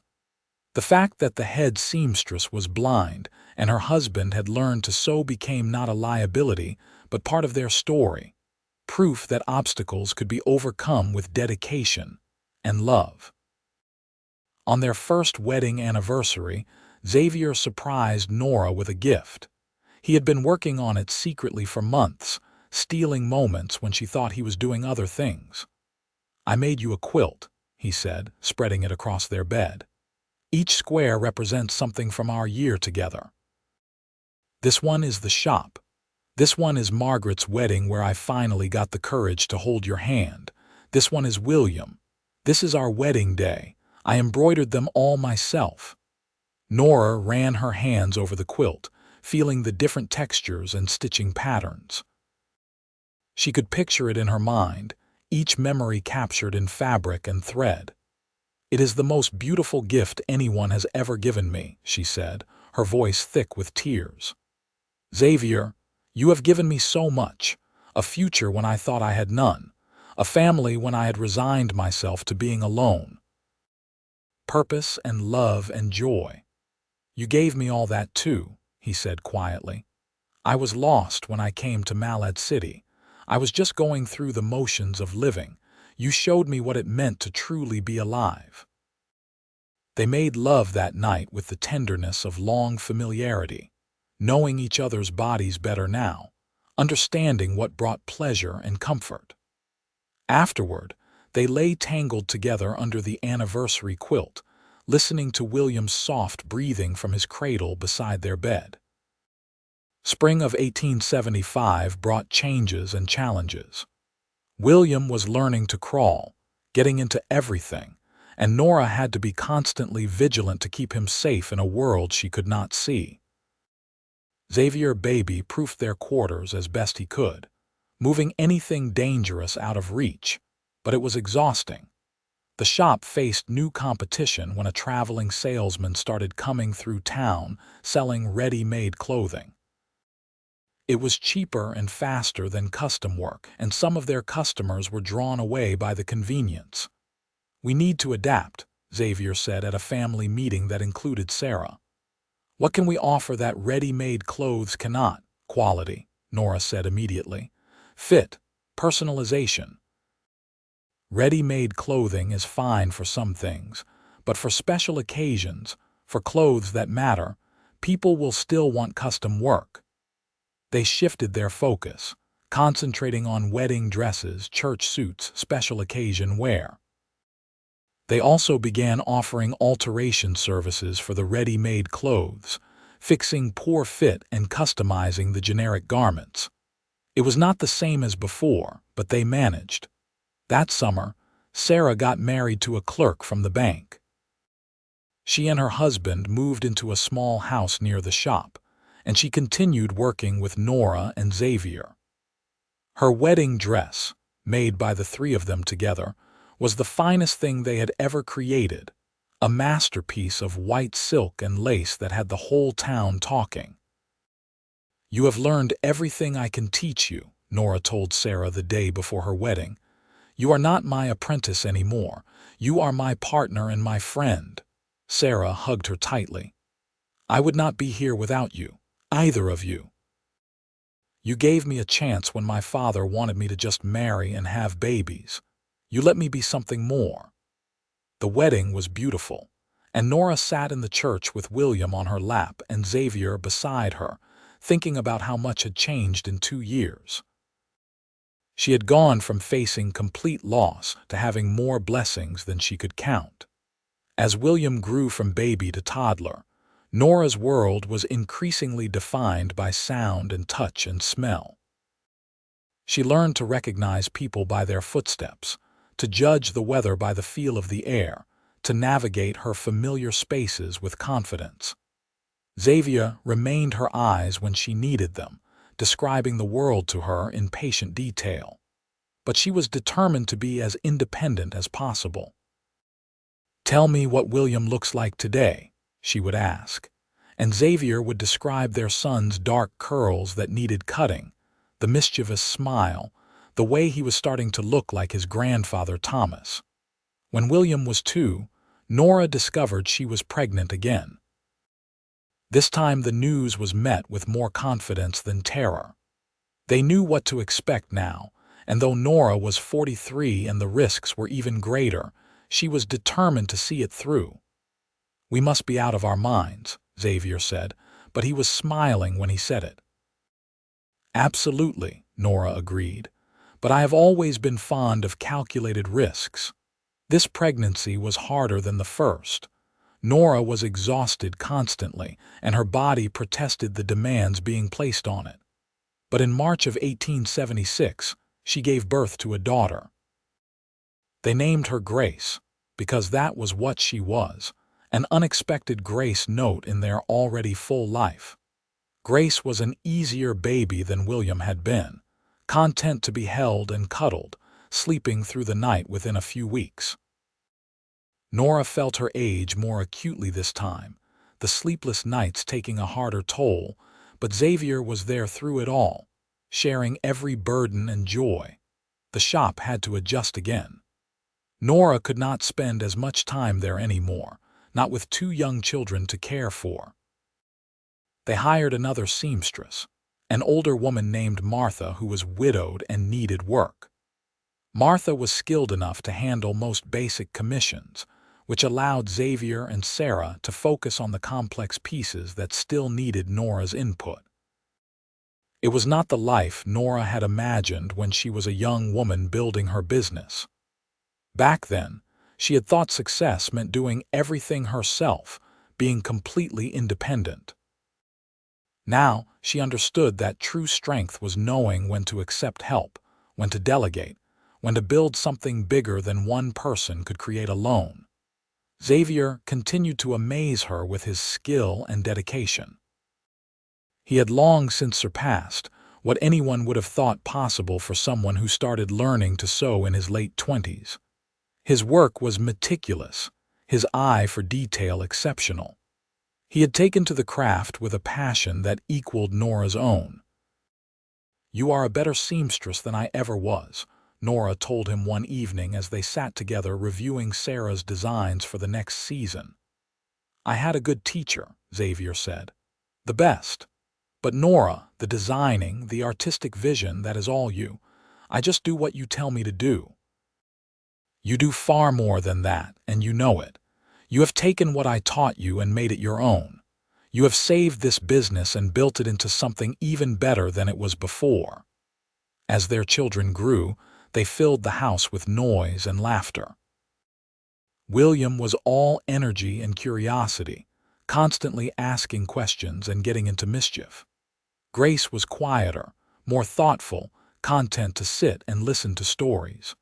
The fact that the head seamstress was blind and her husband had learned to sew became not a liability, but part of their story, proof that obstacles could be overcome with dedication and love. On their first wedding anniversary, Xavier surprised Nora with a gift. He had been working on it secretly for months, stealing moments when she thought he was doing other things. "I made you a quilt," he said, spreading it across their bed. "Each square represents something from our year together. This one is the shop. This one is Margaret's wedding where I finally got the courage to hold your hand. This one is William. This is our wedding day. I embroidered them all myself." Nora ran her hands over the quilt, feeling the different textures and stitching patterns. She could picture it in her mind, each memory captured in fabric and thread. "It is the most beautiful gift anyone has ever given me," she said, her voice thick with tears. "Xavier, you have given me so much, a future when I thought I had none, a family when I had resigned myself to being alone. Purpose and love and joy. You gave me all that too," he said quietly. "I was lost when I came to Malad City. I was just going through the motions of living. You showed me what it meant to truly be alive." They made love that night with the tenderness of long familiarity, knowing each other's bodies better now, understanding what brought pleasure and comfort. Afterward, they lay tangled together under the anniversary quilt, listening to William's soft breathing from his cradle beside their bed. Spring of 1875 brought changes and challenges. William was learning to crawl, getting into everything, and Nora had to be constantly vigilant to keep him safe in a world she could not see. Xavier baby-proofed their quarters as best he could, moving anything dangerous out of reach, but it was exhausting. The shop faced new competition when a traveling salesman started coming through town selling ready-made clothing. It was cheaper and faster than custom work, and some of their customers were drawn away by the convenience. "We need to adapt," Xavier said at a family meeting that included Sarah. "What can we offer that ready-made clothes cannot?" "Quality," Nora said immediately. "Fit, personalization." Ready-made clothing is fine for some things, but for special occasions, for clothes that matter, people will still want custom work. They shifted their focus, concentrating on wedding dresses, church suits, special occasion wear. They also began offering alteration services for the ready-made clothes, fixing poor fit and customizing the generic garments. It was not the same as before, but they managed. That summer, Sarah got married to a clerk from the bank. She and her husband moved into a small house near the shop, and she continued working with Nora and Xavier. Her wedding dress, made by the three of them together, was the finest thing they had ever created, a masterpiece of white silk and lace that had the whole town talking. "You have learned everything I can teach you," Nora told Sarah the day before her wedding. "You are not my apprentice anymore. You are my partner and my friend." Sarah hugged her tightly. "I would not be here without you, either of you. You gave me a chance when my father wanted me to just marry and have babies. You let me be something more." The wedding was beautiful, and Nora sat in the church with William on her lap and Xavier beside her, thinking about how much had changed in 2 years. She had gone from facing complete loss to having more blessings than she could count. As William grew from baby to toddler, Nora's world was increasingly defined by sound and touch and smell. She learned to recognize people by their footsteps, to judge the weather by the feel of the air, to navigate her familiar spaces with confidence. Xavier remained her eyes when she needed them, describing the world to her in patient detail. But she was determined to be as independent as possible. "Tell me what William looks like today," she would ask, and Xavier would describe their son's dark curls that needed cutting, the mischievous smile, the way he was starting to look like his grandfather Thomas. When William was 2, Nora discovered she was pregnant again. This time the news was met with more confidence than terror. They knew what to expect now, and though Nora was 43 and the risks were even greater, she was determined to see it through. "We must be out of our minds," Xavier said, but he was smiling when he said it. "Absolutely," Nora agreed, "but I have always been fond of calculated risks. This pregnancy was harder than the first. Nora was exhausted constantly, and her body protested the demands being placed on it. But in March of 1876, she gave birth to a daughter. They named her Grace, because that was what she was, an unexpected Grace note in their already full life. Grace was an easier baby than William had been, content to be held and cuddled, sleeping through the night within a few weeks. Nora felt her age more acutely this time, the sleepless nights taking a harder toll, but Xavier was there through it all, sharing every burden and joy. The shop had to adjust again. Nora could not spend as much time there anymore, not with 2 young children to care for. They hired another seamstress, an older woman named Martha who was widowed and needed work. Martha was skilled enough to handle most basic commissions, which allowed Xavier and Sarah to focus on the complex pieces that still needed Nora's input. It was not the life Nora had imagined when she was a young woman building her business. Back then, she had thought success meant doing everything herself, being completely independent. Now, she understood that true strength was knowing when to accept help, when to delegate, when to build something bigger than one person could create alone. Xavier continued to amaze her with his skill and dedication. He had long since surpassed what anyone would have thought possible for someone who started learning to sew in his late 20s. His work was meticulous, his eye for detail exceptional. He had taken to the craft with a passion that equaled Nora's own. "You are a better seamstress than I ever was," Nora told him one evening as they sat together reviewing Sarah's designs for the next season. "I had a good teacher," Xavier said. "The best. But Nora, the designing, the artistic vision, that is all you. I just do what you tell me to do." "You do far more than that, and you know it. You have taken what I taught you and made it your own. You have saved this business and built it into something even better than it was before." As their children grew, they filled the house with noise and laughter. William was all energy and curiosity, constantly asking questions and getting into mischief. Grace was quieter, more thoughtful, content to sit and listen to stories.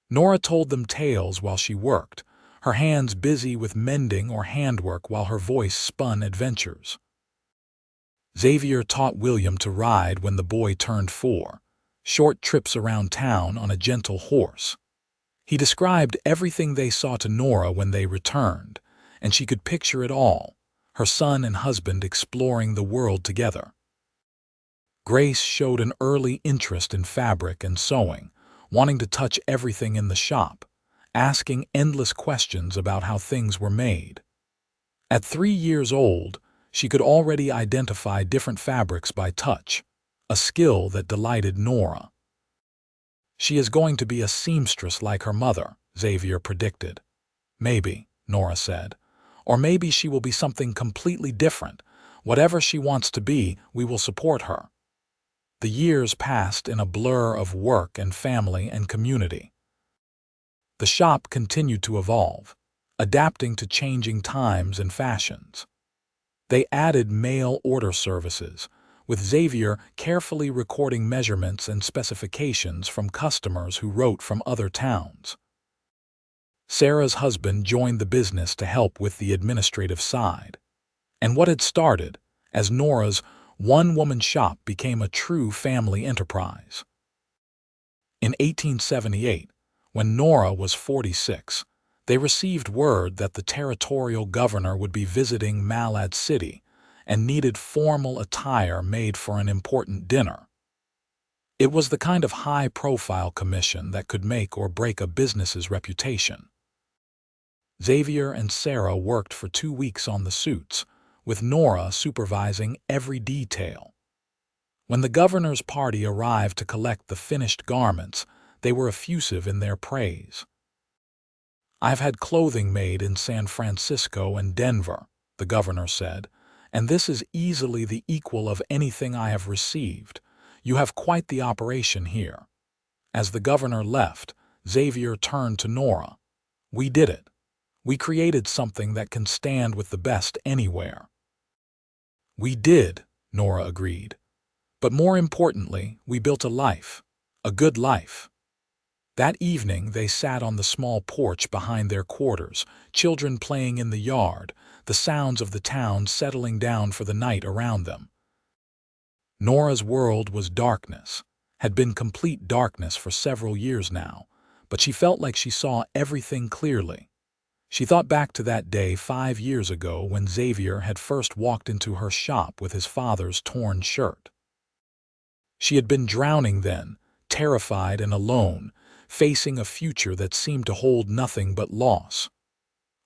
Nora told them tales while she worked, her hands busy with mending or handwork while her voice spun adventures. Xavier taught William to ride when the boy turned 4, short trips around town on a gentle horse. He described everything they saw to Nora when they returned, and she could picture it all, her son and husband exploring the world together. Grace showed an early interest in fabric and sewing, wanting to touch everything in the shop, asking endless questions about how things were made. At 3 years old, she could already identify different fabrics by touch, a skill that delighted Nora. "She is going to be a seamstress like her mother," Xavier predicted. "Maybe," Nora said. "Or maybe she will be something completely different. Whatever she wants to be, we will support her." The years passed in a blur of work and family and community. The shop continued to evolve, adapting to changing times and fashions. They added mail order services, with Xavier carefully recording measurements and specifications from customers who wrote from other towns. Sarah's husband joined the business to help with the administrative side. And what had started as Nora's one-woman shop became a true family enterprise. In 1878, when Nora was 46, they received word that the territorial governor would be visiting Malad City and needed formal attire made for an important dinner. It was the kind of high-profile commission that could make or break a business's reputation. Xavier and Sarah worked for 2 weeks on the suits, with Nora supervising every detail. When the governor's party arrived to collect the finished garments, they were effusive in their praise. "I've had clothing made in San Francisco and Denver," the governor said, "and this is easily the equal of anything I have received. You have quite the operation here." As the governor left, Xavier turned to Nora. "We did it. We created something that can stand with the best anywhere." "We did," Nora agreed. "But more importantly, we built a life. A good life." That evening they sat on the small porch behind their quarters, children playing in the yard, the sounds of the town settling down for the night around them. Nora's world was darkness, had been complete darkness for several years now, but she felt like she saw everything clearly. She thought back to that day 5 years ago when Xavier had first walked into her shop with his father's torn shirt. She had been drowning then, terrified and alone, facing a future that seemed to hold nothing but loss.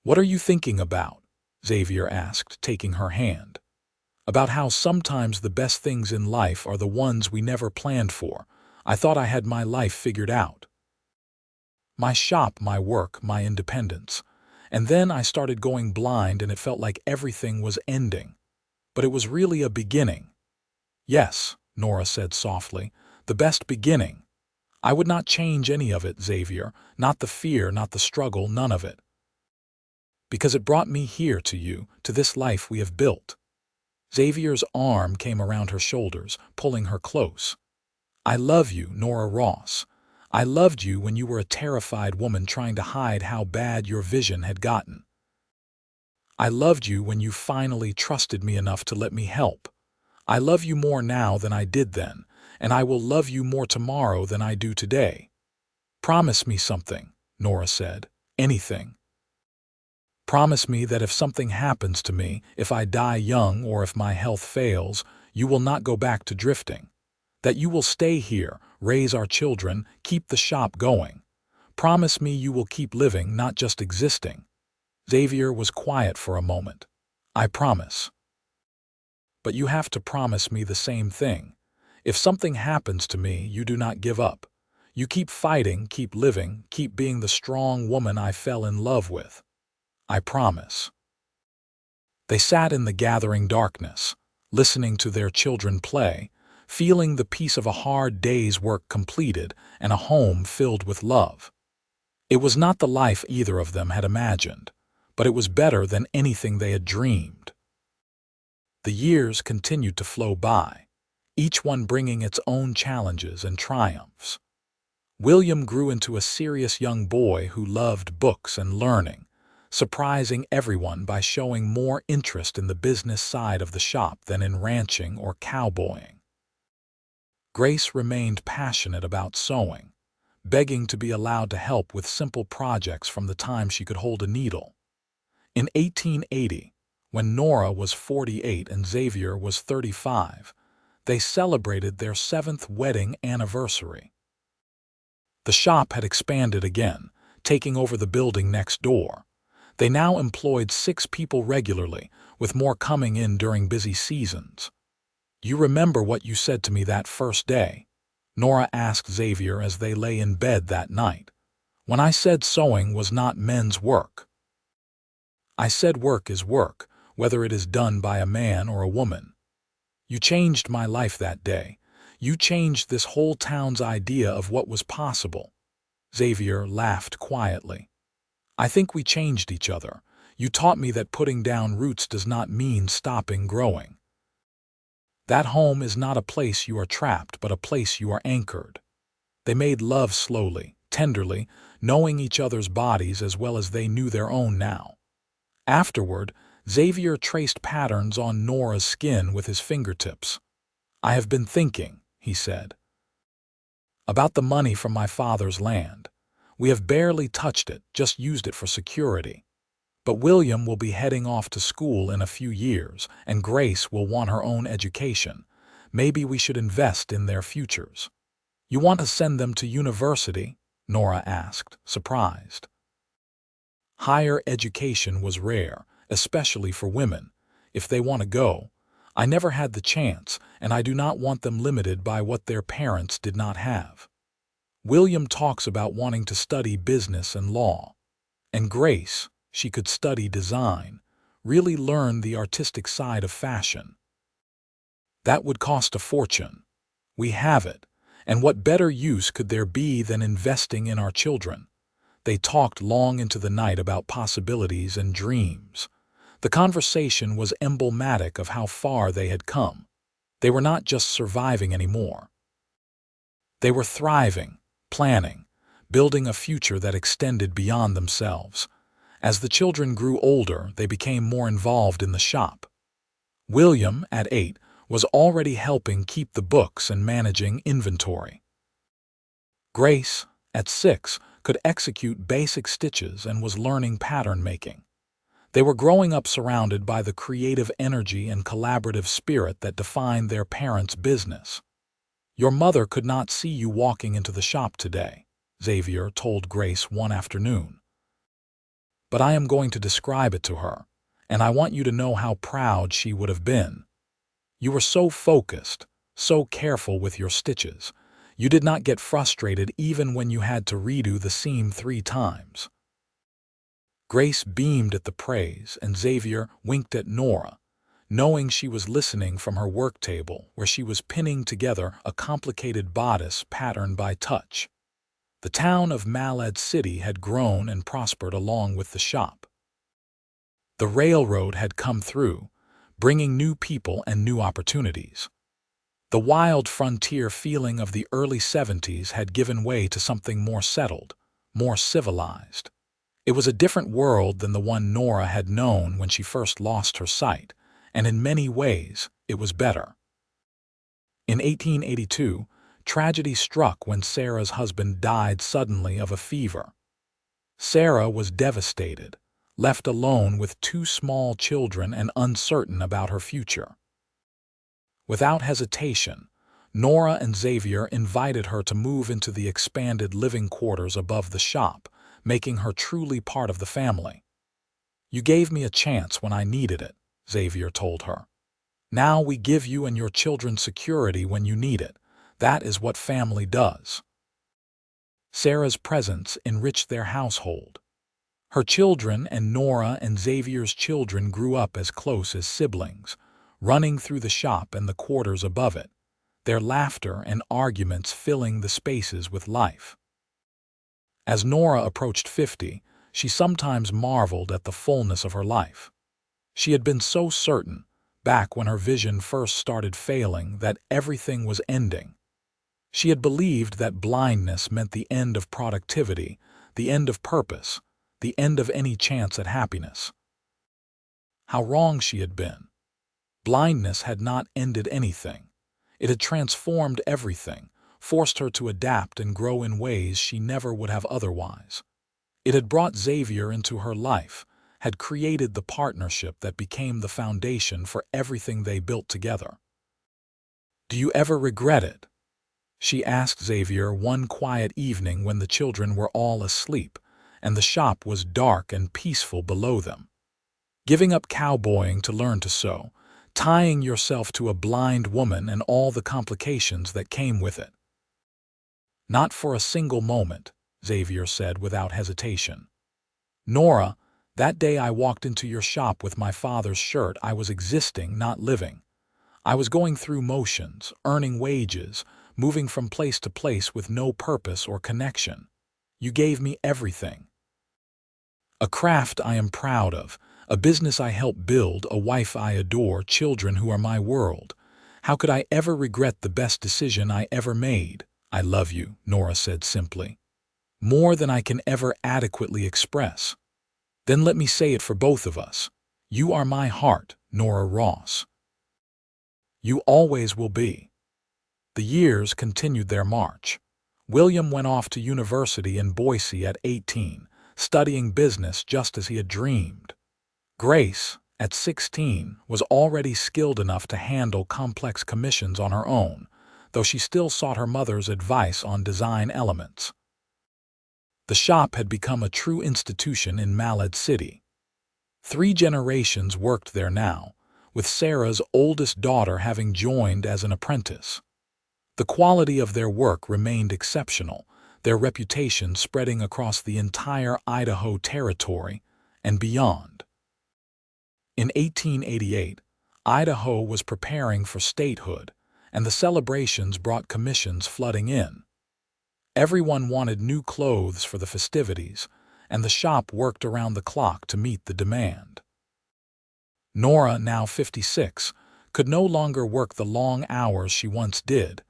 "What are you thinking about?" Xavier asked, taking her hand. "About how sometimes the best things in life are the ones we never planned for. I thought I had my life figured out. My shop, my work, my independence. And then I started going blind and it felt like everything was ending. But it was really a beginning." "Yes," Nora said softly, "the best beginning. I would not change any of it, Xavier, not the fear, not the struggle, none of it. Because it brought me here to you, to this life we have built." Xavier's arm came around her shoulders, pulling her close. "I love you, Nora Ross. I loved you when you were a terrified woman trying to hide how bad your vision had gotten. I loved you when you finally trusted me enough to let me help. I love you more now than I did then, and I will love you more tomorrow than I do today. Promise me something," Nora said. "Anything. Promise me that if something happens to me, if I die young or if my health fails, you will not go back to drifting. That you will stay here, raise our children, keep the shop going. Promise me you will keep living, not just existing." Xavier was quiet for a moment. "I promise. But you have to promise me the same thing. If something happens to me, you do not give up. You keep fighting, keep living, keep being the strong woman I fell in love with. I promise." They sat in the gathering darkness, listening to their children play, feeling the peace of a hard day's work completed and a home filled with love. It was not the life either of them had imagined, but it was better than anything they had dreamed. The years continued to flow by, each one bringing its own challenges and triumphs. William grew into a serious young boy who loved books and learning, surprising everyone by showing more interest in the business side of the shop than in ranching or cowboying. Grace remained passionate about sewing, begging to be allowed to help with simple projects from the time she could hold a needle. In 1880, when Nora was 48 and Xavier was 35, they celebrated their 7th wedding anniversary. The shop had expanded again, taking over the building next door. They now employed 6 people regularly, with more coming in during busy seasons. "You remember what you said to me that first day?" Nora asked Xavier as they lay in bed that night. "When I said sewing was not men's work. I said work is work, whether it is done by a man or a woman. You changed my life that day. You changed this whole town's idea of what was possible." Xavier laughed quietly. "I think we changed each other. You taught me that putting down roots does not mean stopping growing. That home is not a place you are trapped, but a place you are anchored." They made love slowly, tenderly, knowing each other's bodies as well as they knew their own now. Afterward, Xavier traced patterns on Nora's skin with his fingertips. "I have been thinking," he said, "about the money from my father's land. We have barely touched it, just used it for security. But William will be heading off to school in a few years, and Grace will want her own education. Maybe we should invest in their futures." "You want to send them to university?" Nora asked, surprised. Higher education was rare, especially for women. "If they want to go. I never had the chance, and I do not want them limited by what their parents did not have. William talks about wanting to study business and law. And Grace, she could study design, really learn the artistic side of fashion. That would cost a fortune. We have it, and what better use could there be than investing in our children?" They talked long into the night about possibilities and dreams. The conversation was emblematic of how far they had come. They were not just surviving anymore. They were thriving, planning, building a future that extended beyond themselves. As the children grew older, they became more involved in the shop. William, at 8, was already helping keep the books and managing inventory. Grace, at 6, could execute basic stitches and was learning pattern making. They were growing up surrounded by the creative energy and collaborative spirit that defined their parents' business. "Your mother could not see you walking into the shop today," Xavier told Grace one afternoon. "But I am going to describe it to her, and I want you to know how proud she would have been. You were so focused, so careful with your stitches. You did not get frustrated even when you had to redo the seam 3 times. Grace beamed at the praise, and Xavier winked at Nora, knowing she was listening from her work table where she was pinning together a complicated bodice patterned by touch. The town of Malad City had grown and prospered along with the shop. The railroad had come through, bringing new people and new opportunities. The wild frontier feeling of the early 70s had given way to something more settled, more civilized. It was a different world than the one Nora had known when she first lost her sight, and in many ways it was better. In 1882, tragedy struck when Sarah's husband died suddenly of a fever. Sarah was devastated, left alone with 2 small children and uncertain about her future. Without hesitation, Nora and Xavier invited her to move into the expanded living quarters above the shop, making her truly part of the family. "You gave me a chance when I needed it," Xavier told her. "Now we give you and your children security when you need it. That is what family does." Sarah's presence enriched their household. Her children and Nora and Xavier's children grew up as close as siblings, running through the shop and the quarters above it, their laughter and arguments filling the spaces with life. As Nora approached 50, she sometimes marveled at the fullness of her life. She had been so certain, back when her vision first started failing, that everything was ending. She had believed that blindness meant the end of productivity, the end of purpose, the end of any chance at happiness. How wrong she had been. Blindness had not ended anything. It had transformed everything, forced her to adapt and grow in ways she never would have otherwise. It had brought Xavier into her life, had created the partnership that became the foundation for everything they built together. "Do you ever regret it?" she asked Xavier one quiet evening when the children were all asleep, and the shop was dark and peaceful below them. "Giving up cowboying to learn to sew, tying yourself to a blind woman and all the complications that came with it." "Not for a single moment," Xavier said without hesitation. "Nora, that day I walked into your shop with my father's shirt, I was existing, not living. I was going through motions, earning wages, moving from place to place with no purpose or connection. You gave me everything. A craft I am proud of, a business I helped build, a wife I adore, children who are my world. How could I ever regret the best decision I ever made?" "I love you," Nora said simply. More than I can ever adequately express. Then let me say it for both of us. You are my heart, Nora Ross. You always will be. The years continued their march. William went off to university in Boise at 18, studying business just as he had dreamed. Grace, at 16, was already skilled enough to handle complex commissions on her own, though she still sought her mother's advice on design elements. The shop had become a true institution in Malad City. 3 generations worked there now, with Sarah's oldest daughter having joined as an apprentice. The quality of their work remained exceptional, their reputation spreading across the entire Idaho territory and beyond. In 1888, Idaho was preparing for statehood, and the celebrations brought commissions flooding in. Everyone wanted new clothes for the festivities, and the shop worked around the clock to meet the demand. Nora, now 56, could no longer work the long hours she once did,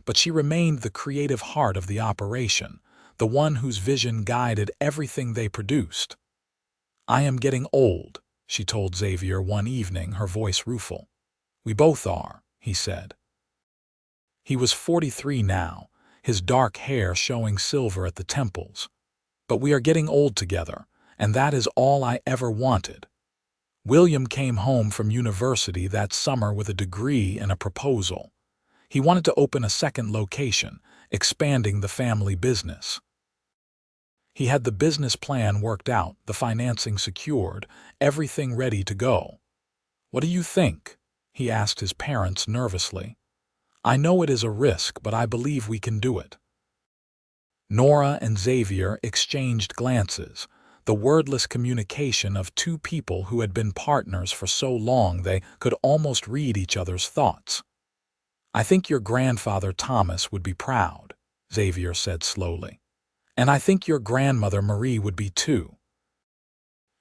but she remained the creative heart of the operation, the one whose vision guided everything they produced. "I am getting old," she told Xavier one evening, her voice rueful. "We both are," he said. He was 43 now, his dark hair showing silver at the temples. "But we are getting old together, and that is all I ever wanted." William came home from university that summer with a degree and a proposal. He wanted to open a second location, expanding the family business. He had the business plan worked out, the financing secured, everything ready to go. "What do you think?" he asked his parents nervously. "I know it is a risk, but I believe we can do it." Nora and Xavier exchanged glances, the wordless communication of 2 people who had been partners for so long they could almost read each other's thoughts. "I think your grandfather Thomas would be proud," Xavier said slowly. "And I think your grandmother Marie would be too.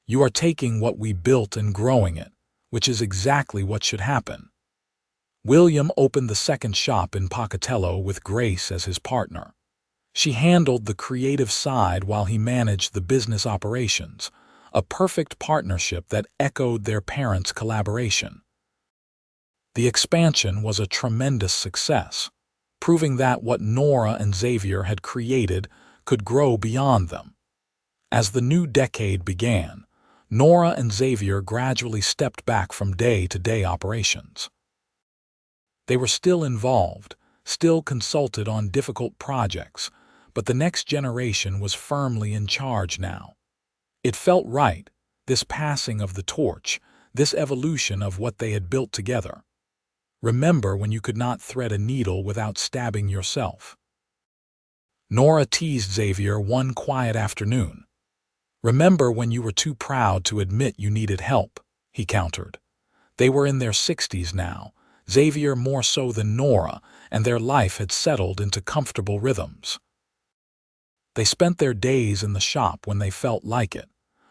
You are taking what we built and growing it, which is exactly what should happen." William opened the second shop in Pocatello with Grace as his partner. She handled the creative side while he managed the business operations, a perfect partnership that echoed their parents' collaboration. The expansion was a tremendous success, proving that what Nora and Xavier had created could grow beyond them. As the new decade began, Nora and Xavier gradually stepped back from day-to-day operations. They were still involved, still consulted on difficult projects, but the next generation was firmly in charge now. It felt right, this passing of the torch, this evolution of what they had built together. Remember when you could not thread a needle without stabbing yourself? Nora teased Xavier one quiet afternoon. "Remember when you were too proud to admit you needed help?" he countered. They were in their 60s now, Xavier more so than Nora, and their life had settled into comfortable rhythms. They spent their days in the shop when they felt like it,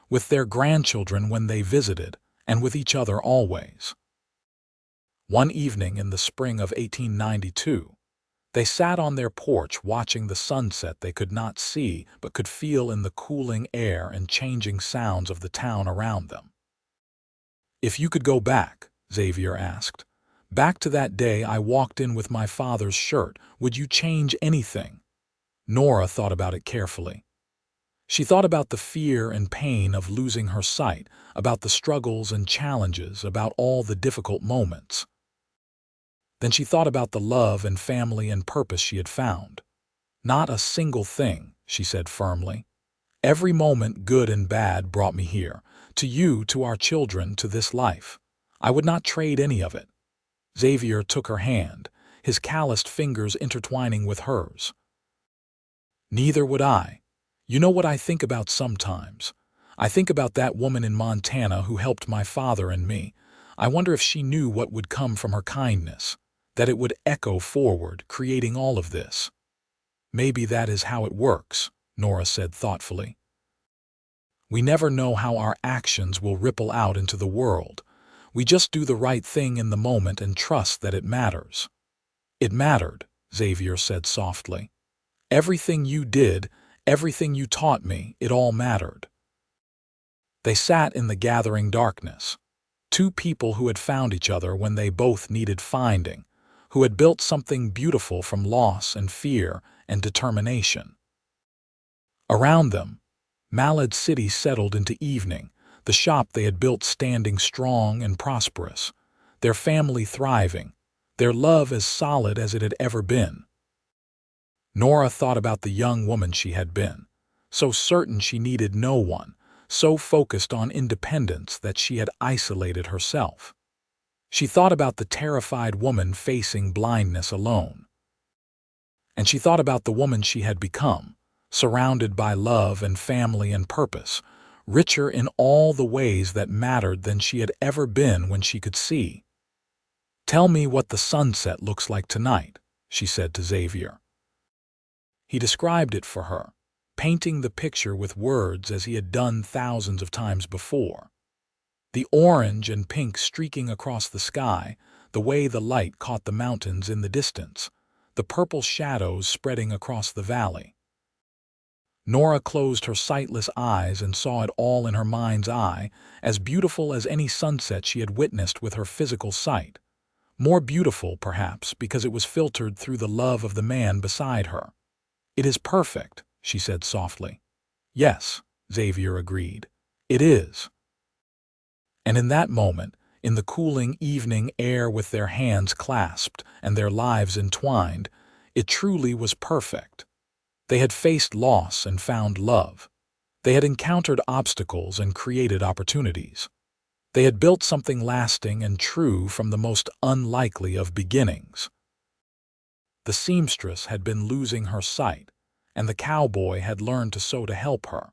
with their grandchildren when they visited, and with each other always. One evening in the spring of 1892, they sat on their porch watching the sunset they could not see but could feel in the cooling air and changing sounds of the town around them. "If you could go back," Xavier asked, "back to that day I walked in with my father's shirt, would you change anything?" Nora thought about it carefully. She thought about the fear and pain of losing her sight, about the struggles and challenges, about all the difficult moments. Then she thought about the love and family and purpose she had found. "Not a single thing," she said firmly. "Every moment, good and bad, brought me here, to you, to our children, to this life. I would not trade any of it." Xavier took her hand, his calloused fingers intertwining with hers. "Neither would I. You know what I think about sometimes? I think about that woman in Montana who helped my father and me. I wonder if she knew what would come from her kindness, that it would echo forward, creating all of this." "Maybe that is how it works," Nora said thoughtfully. "We never know how our actions will ripple out into the world. We just do the right thing in the moment and trust that it matters." "It mattered," Xavier said softly. "Everything you did, Everything you taught me, it all mattered." They sat in the gathering darkness. Two people who had found each other when they both needed finding, who had built something beautiful from loss and fear and determination. Around them, Malad City settled into evening, the shop they had built standing strong and prosperous, their family thriving, their love as solid as it had ever been. Nora thought about the young woman she had been, so certain she needed no one, so focused on independence that she had isolated herself. She thought about the terrified woman facing blindness alone. And she thought about the woman she had become, surrounded by love and family and purpose, richer in all the ways that mattered than she had ever been when she could see. "Tell me what the sunset looks like tonight," she said to Xavier. He described it for her, painting the picture with words as he had done thousands of times before. The orange and pink streaking across the sky, the way the light caught the mountains in the distance, the purple shadows spreading across the valley. Nora closed her sightless eyes and saw it all in her mind's eye, as beautiful as any sunset she had witnessed with her physical sight. More beautiful, perhaps, because it was filtered through the love of the man beside her. "It is perfect," she said softly. "Yes," Xavier agreed. "It is." And in that moment, in the cooling evening air with their hands clasped and their lives entwined, it truly was perfect. They had faced loss and found love. They had encountered obstacles and created opportunities. They had built something lasting and true from the most unlikely of beginnings. The seamstress had been losing her sight, and the cowboy had learned to sew to help her.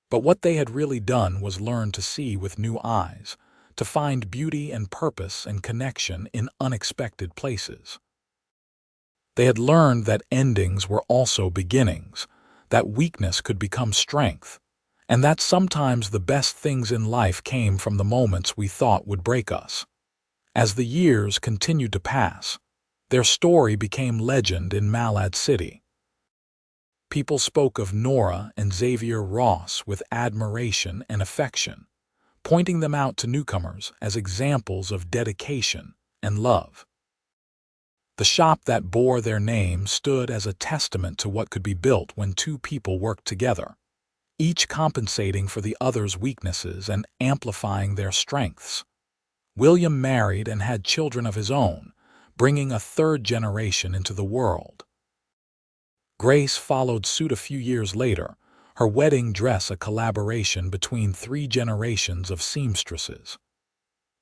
But what they had really done was learn to see with new eyes, to find beauty and purpose and connection in unexpected places. They had learned that endings were also beginnings, that weakness could become strength, and that sometimes the best things in life came from the moments we thought would break us. As the years continued to pass, their story became legend in Malad City. People spoke of Nora and Xavier Ross with admiration and affection, pointing them out to newcomers as examples of dedication and love. The shop that bore their name stood as a testament to what could be built when two people worked together, each compensating for the other's weaknesses and amplifying their strengths. William married and had children of his own, bringing a third generation into the world. Grace followed suit a few years later, her wedding dress a collaboration between 3 generations of seamstresses.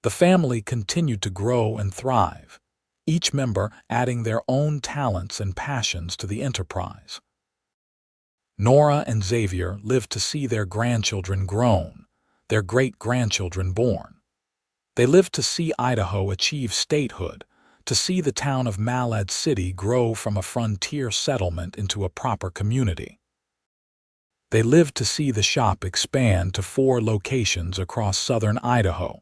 The family continued to grow and thrive, each member adding their own talents and passions to the enterprise. Nora and Xavier lived to see their grandchildren grown, their great-grandchildren born. They lived to see Idaho achieve statehood, to see the town of Malad City grow from a frontier settlement into a proper community. They lived to see the shop expand to 4 locations across southern Idaho,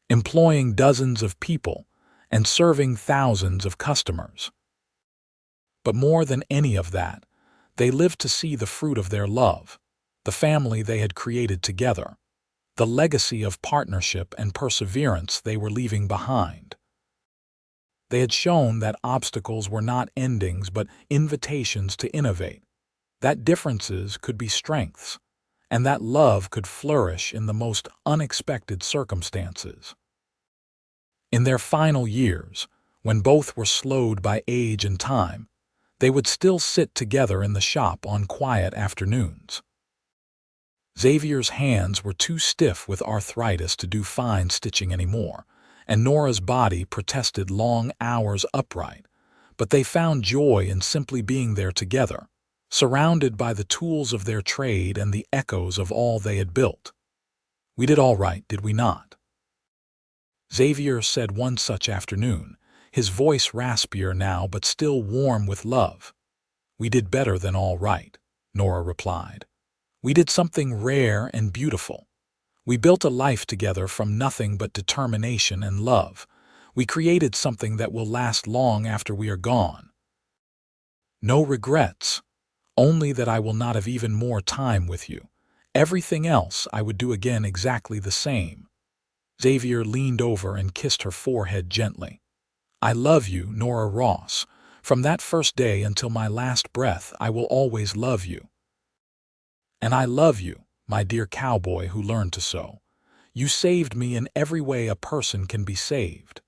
employing dozens of people and serving thousands of customers. But more than any of that, they lived to see the fruit of their love, the family they had created together, the legacy of partnership and perseverance they were leaving behind. They had shown that obstacles were not endings but invitations to innovate, that differences could be strengths, and that love could flourish in the most unexpected circumstances. In their final years, when both were slowed by age and time, they would still sit together in the shop on quiet afternoons. Xavier's hands were too stiff with arthritis to do fine stitching anymore, and Nora's body protested long hours upright, but they found joy in simply being there together, surrounded by the tools of their trade and the echoes of all they had built. "We did all right, did we not?" Xavier said one such afternoon, his voice raspier now but still warm with love. "We did better than all right," Nora replied. "We did something rare and beautiful. We built a life together from nothing but determination and love. We created something that will last long after we are gone. No regrets, only that I will not have even more time with you. Everything else I would do again exactly the same." Xavier leaned over and kissed her forehead gently. "I love you, Nora Ross. From that first day until my last breath, I will always love you. And I love you, my dear cowboy who learned to sew. You saved me in every way a person can be saved."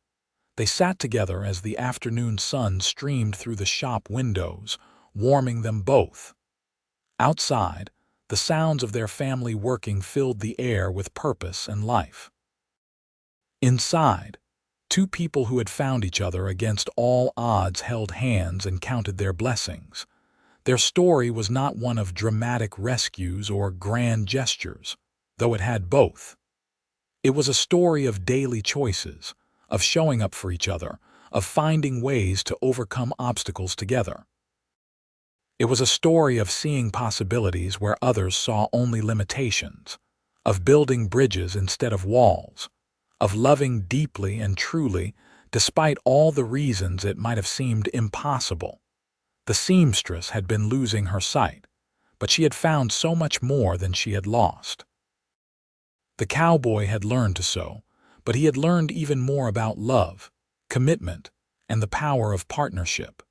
They sat together as the afternoon sun streamed through the shop windows, warming them both. Outside, the sounds of their family working filled the air with purpose and life. Inside, two people who had found each other against all odds held hands and counted their blessings. Their story was not one of dramatic rescues or grand gestures, though it had both. It was a story of daily choices, of showing up for each other, of finding ways to overcome obstacles together. It was a story of seeing possibilities where others saw only limitations, of building bridges instead of walls, of loving deeply and truly despite all the reasons it might have seemed impossible. The seamstress had been losing her sight, but she had found so much more than she had lost. The cowboy had learned to sew, but he had learned even more about love, commitment, and the power of partnership.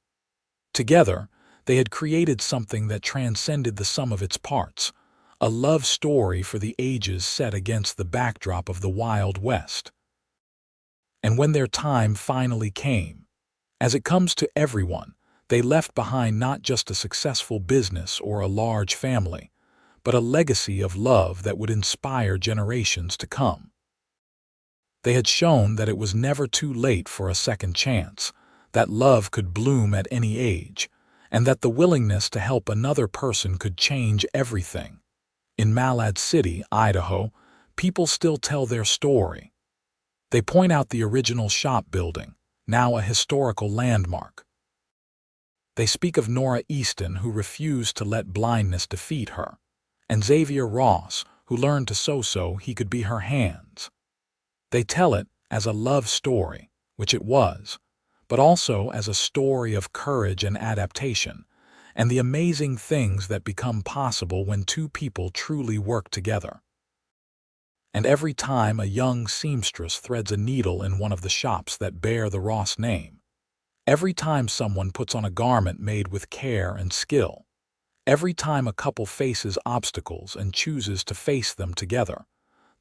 Together, they had created something that transcended the sum of its parts, a love story for the ages set against the backdrop of the Wild West. And when their time finally came, as it comes to everyone, they left behind not just a successful business or a large family, but a legacy of love that would inspire generations to come. They had shown that it was never too late for a second chance, that love could bloom at any age, and that the willingness to help another person could change everything. In Malad City, Idaho, people still tell their story. They point out the original shop building, now a historical landmark. They speak of Nora Easton, who refused to let blindness defeat her, and Xavier Ross, who learned to sew so he could be her hands. They tell it as a love story, which it was, but also as a story of courage and adaptation, and the amazing things that become possible when two people truly work together. And every time a young seamstress threads a needle in one of the shops that bear the Ross name, every time someone puts on a garment made with care and skill, every time a couple faces obstacles and chooses to face them together,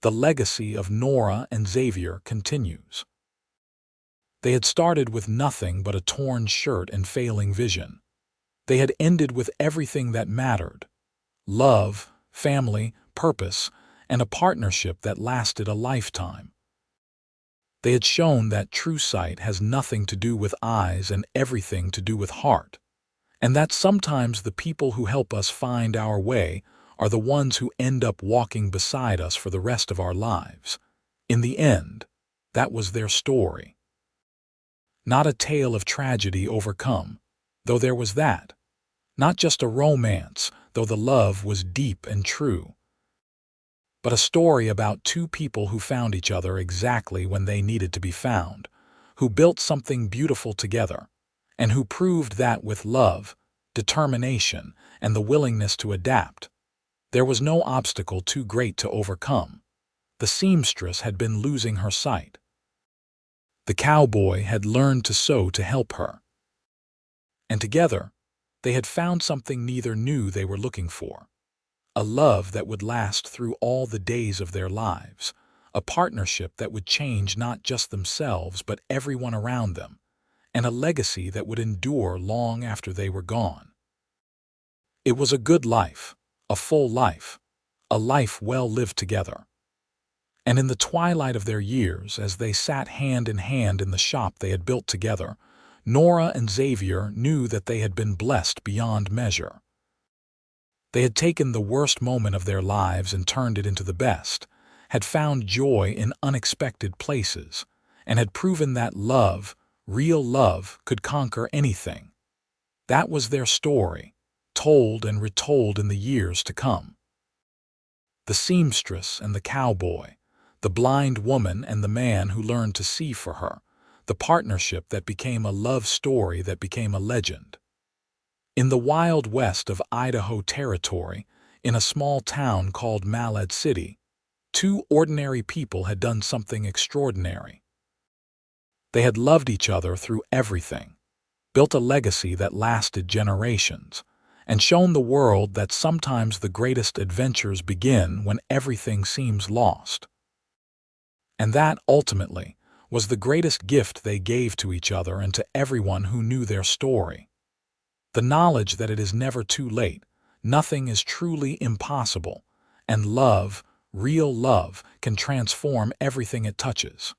the legacy of Nora and Xavier continues. They had started with nothing but a torn shirt and failing vision. They had ended with everything that mattered: love, family, purpose, and a partnership that lasted a lifetime. They had shown that true sight has nothing to do with eyes and everything to do with heart, and that sometimes the people who help us find our way are the ones who end up walking beside us for the rest of our lives. In the end, that was their story. Not a tale of tragedy overcome, though there was that. Not just a romance, though the love was deep and true. But a story about two people who found each other exactly when they needed to be found, who built something beautiful together, and who proved that with love, determination, and the willingness to adapt, there was no obstacle too great to overcome. The seamstress had been losing her sight. The cowboy had learned to sew to help her. And together, they had found something neither knew they were looking for. A love that would last through all the days of their lives, a partnership that would change not just themselves but everyone around them, and a legacy that would endure long after they were gone. It was a good life, a full life, a life well lived together. And in the twilight of their years, as they sat hand in hand in the shop they had built together, Nora and Xavier knew that they had been blessed beyond measure. They had taken the worst moment of their lives and turned it into the best, had found joy in unexpected places, and had proven that love, real love, could conquer anything. That was their story, told and retold in the years to come. The seamstress and the cowboy, the blind woman and the man who learned to see for her, the partnership that became a love story that became a legend. In the wild west of Idaho Territory, in a small town called Malad City, two ordinary people had done something extraordinary. They had loved each other through everything, built a legacy that lasted generations, and shown the world that sometimes the greatest adventures begin when everything seems lost. And that, ultimately, was the greatest gift they gave to each other and to everyone who knew their story. The knowledge that it is never too late, nothing is truly impossible, and love, real love, can transform everything it touches.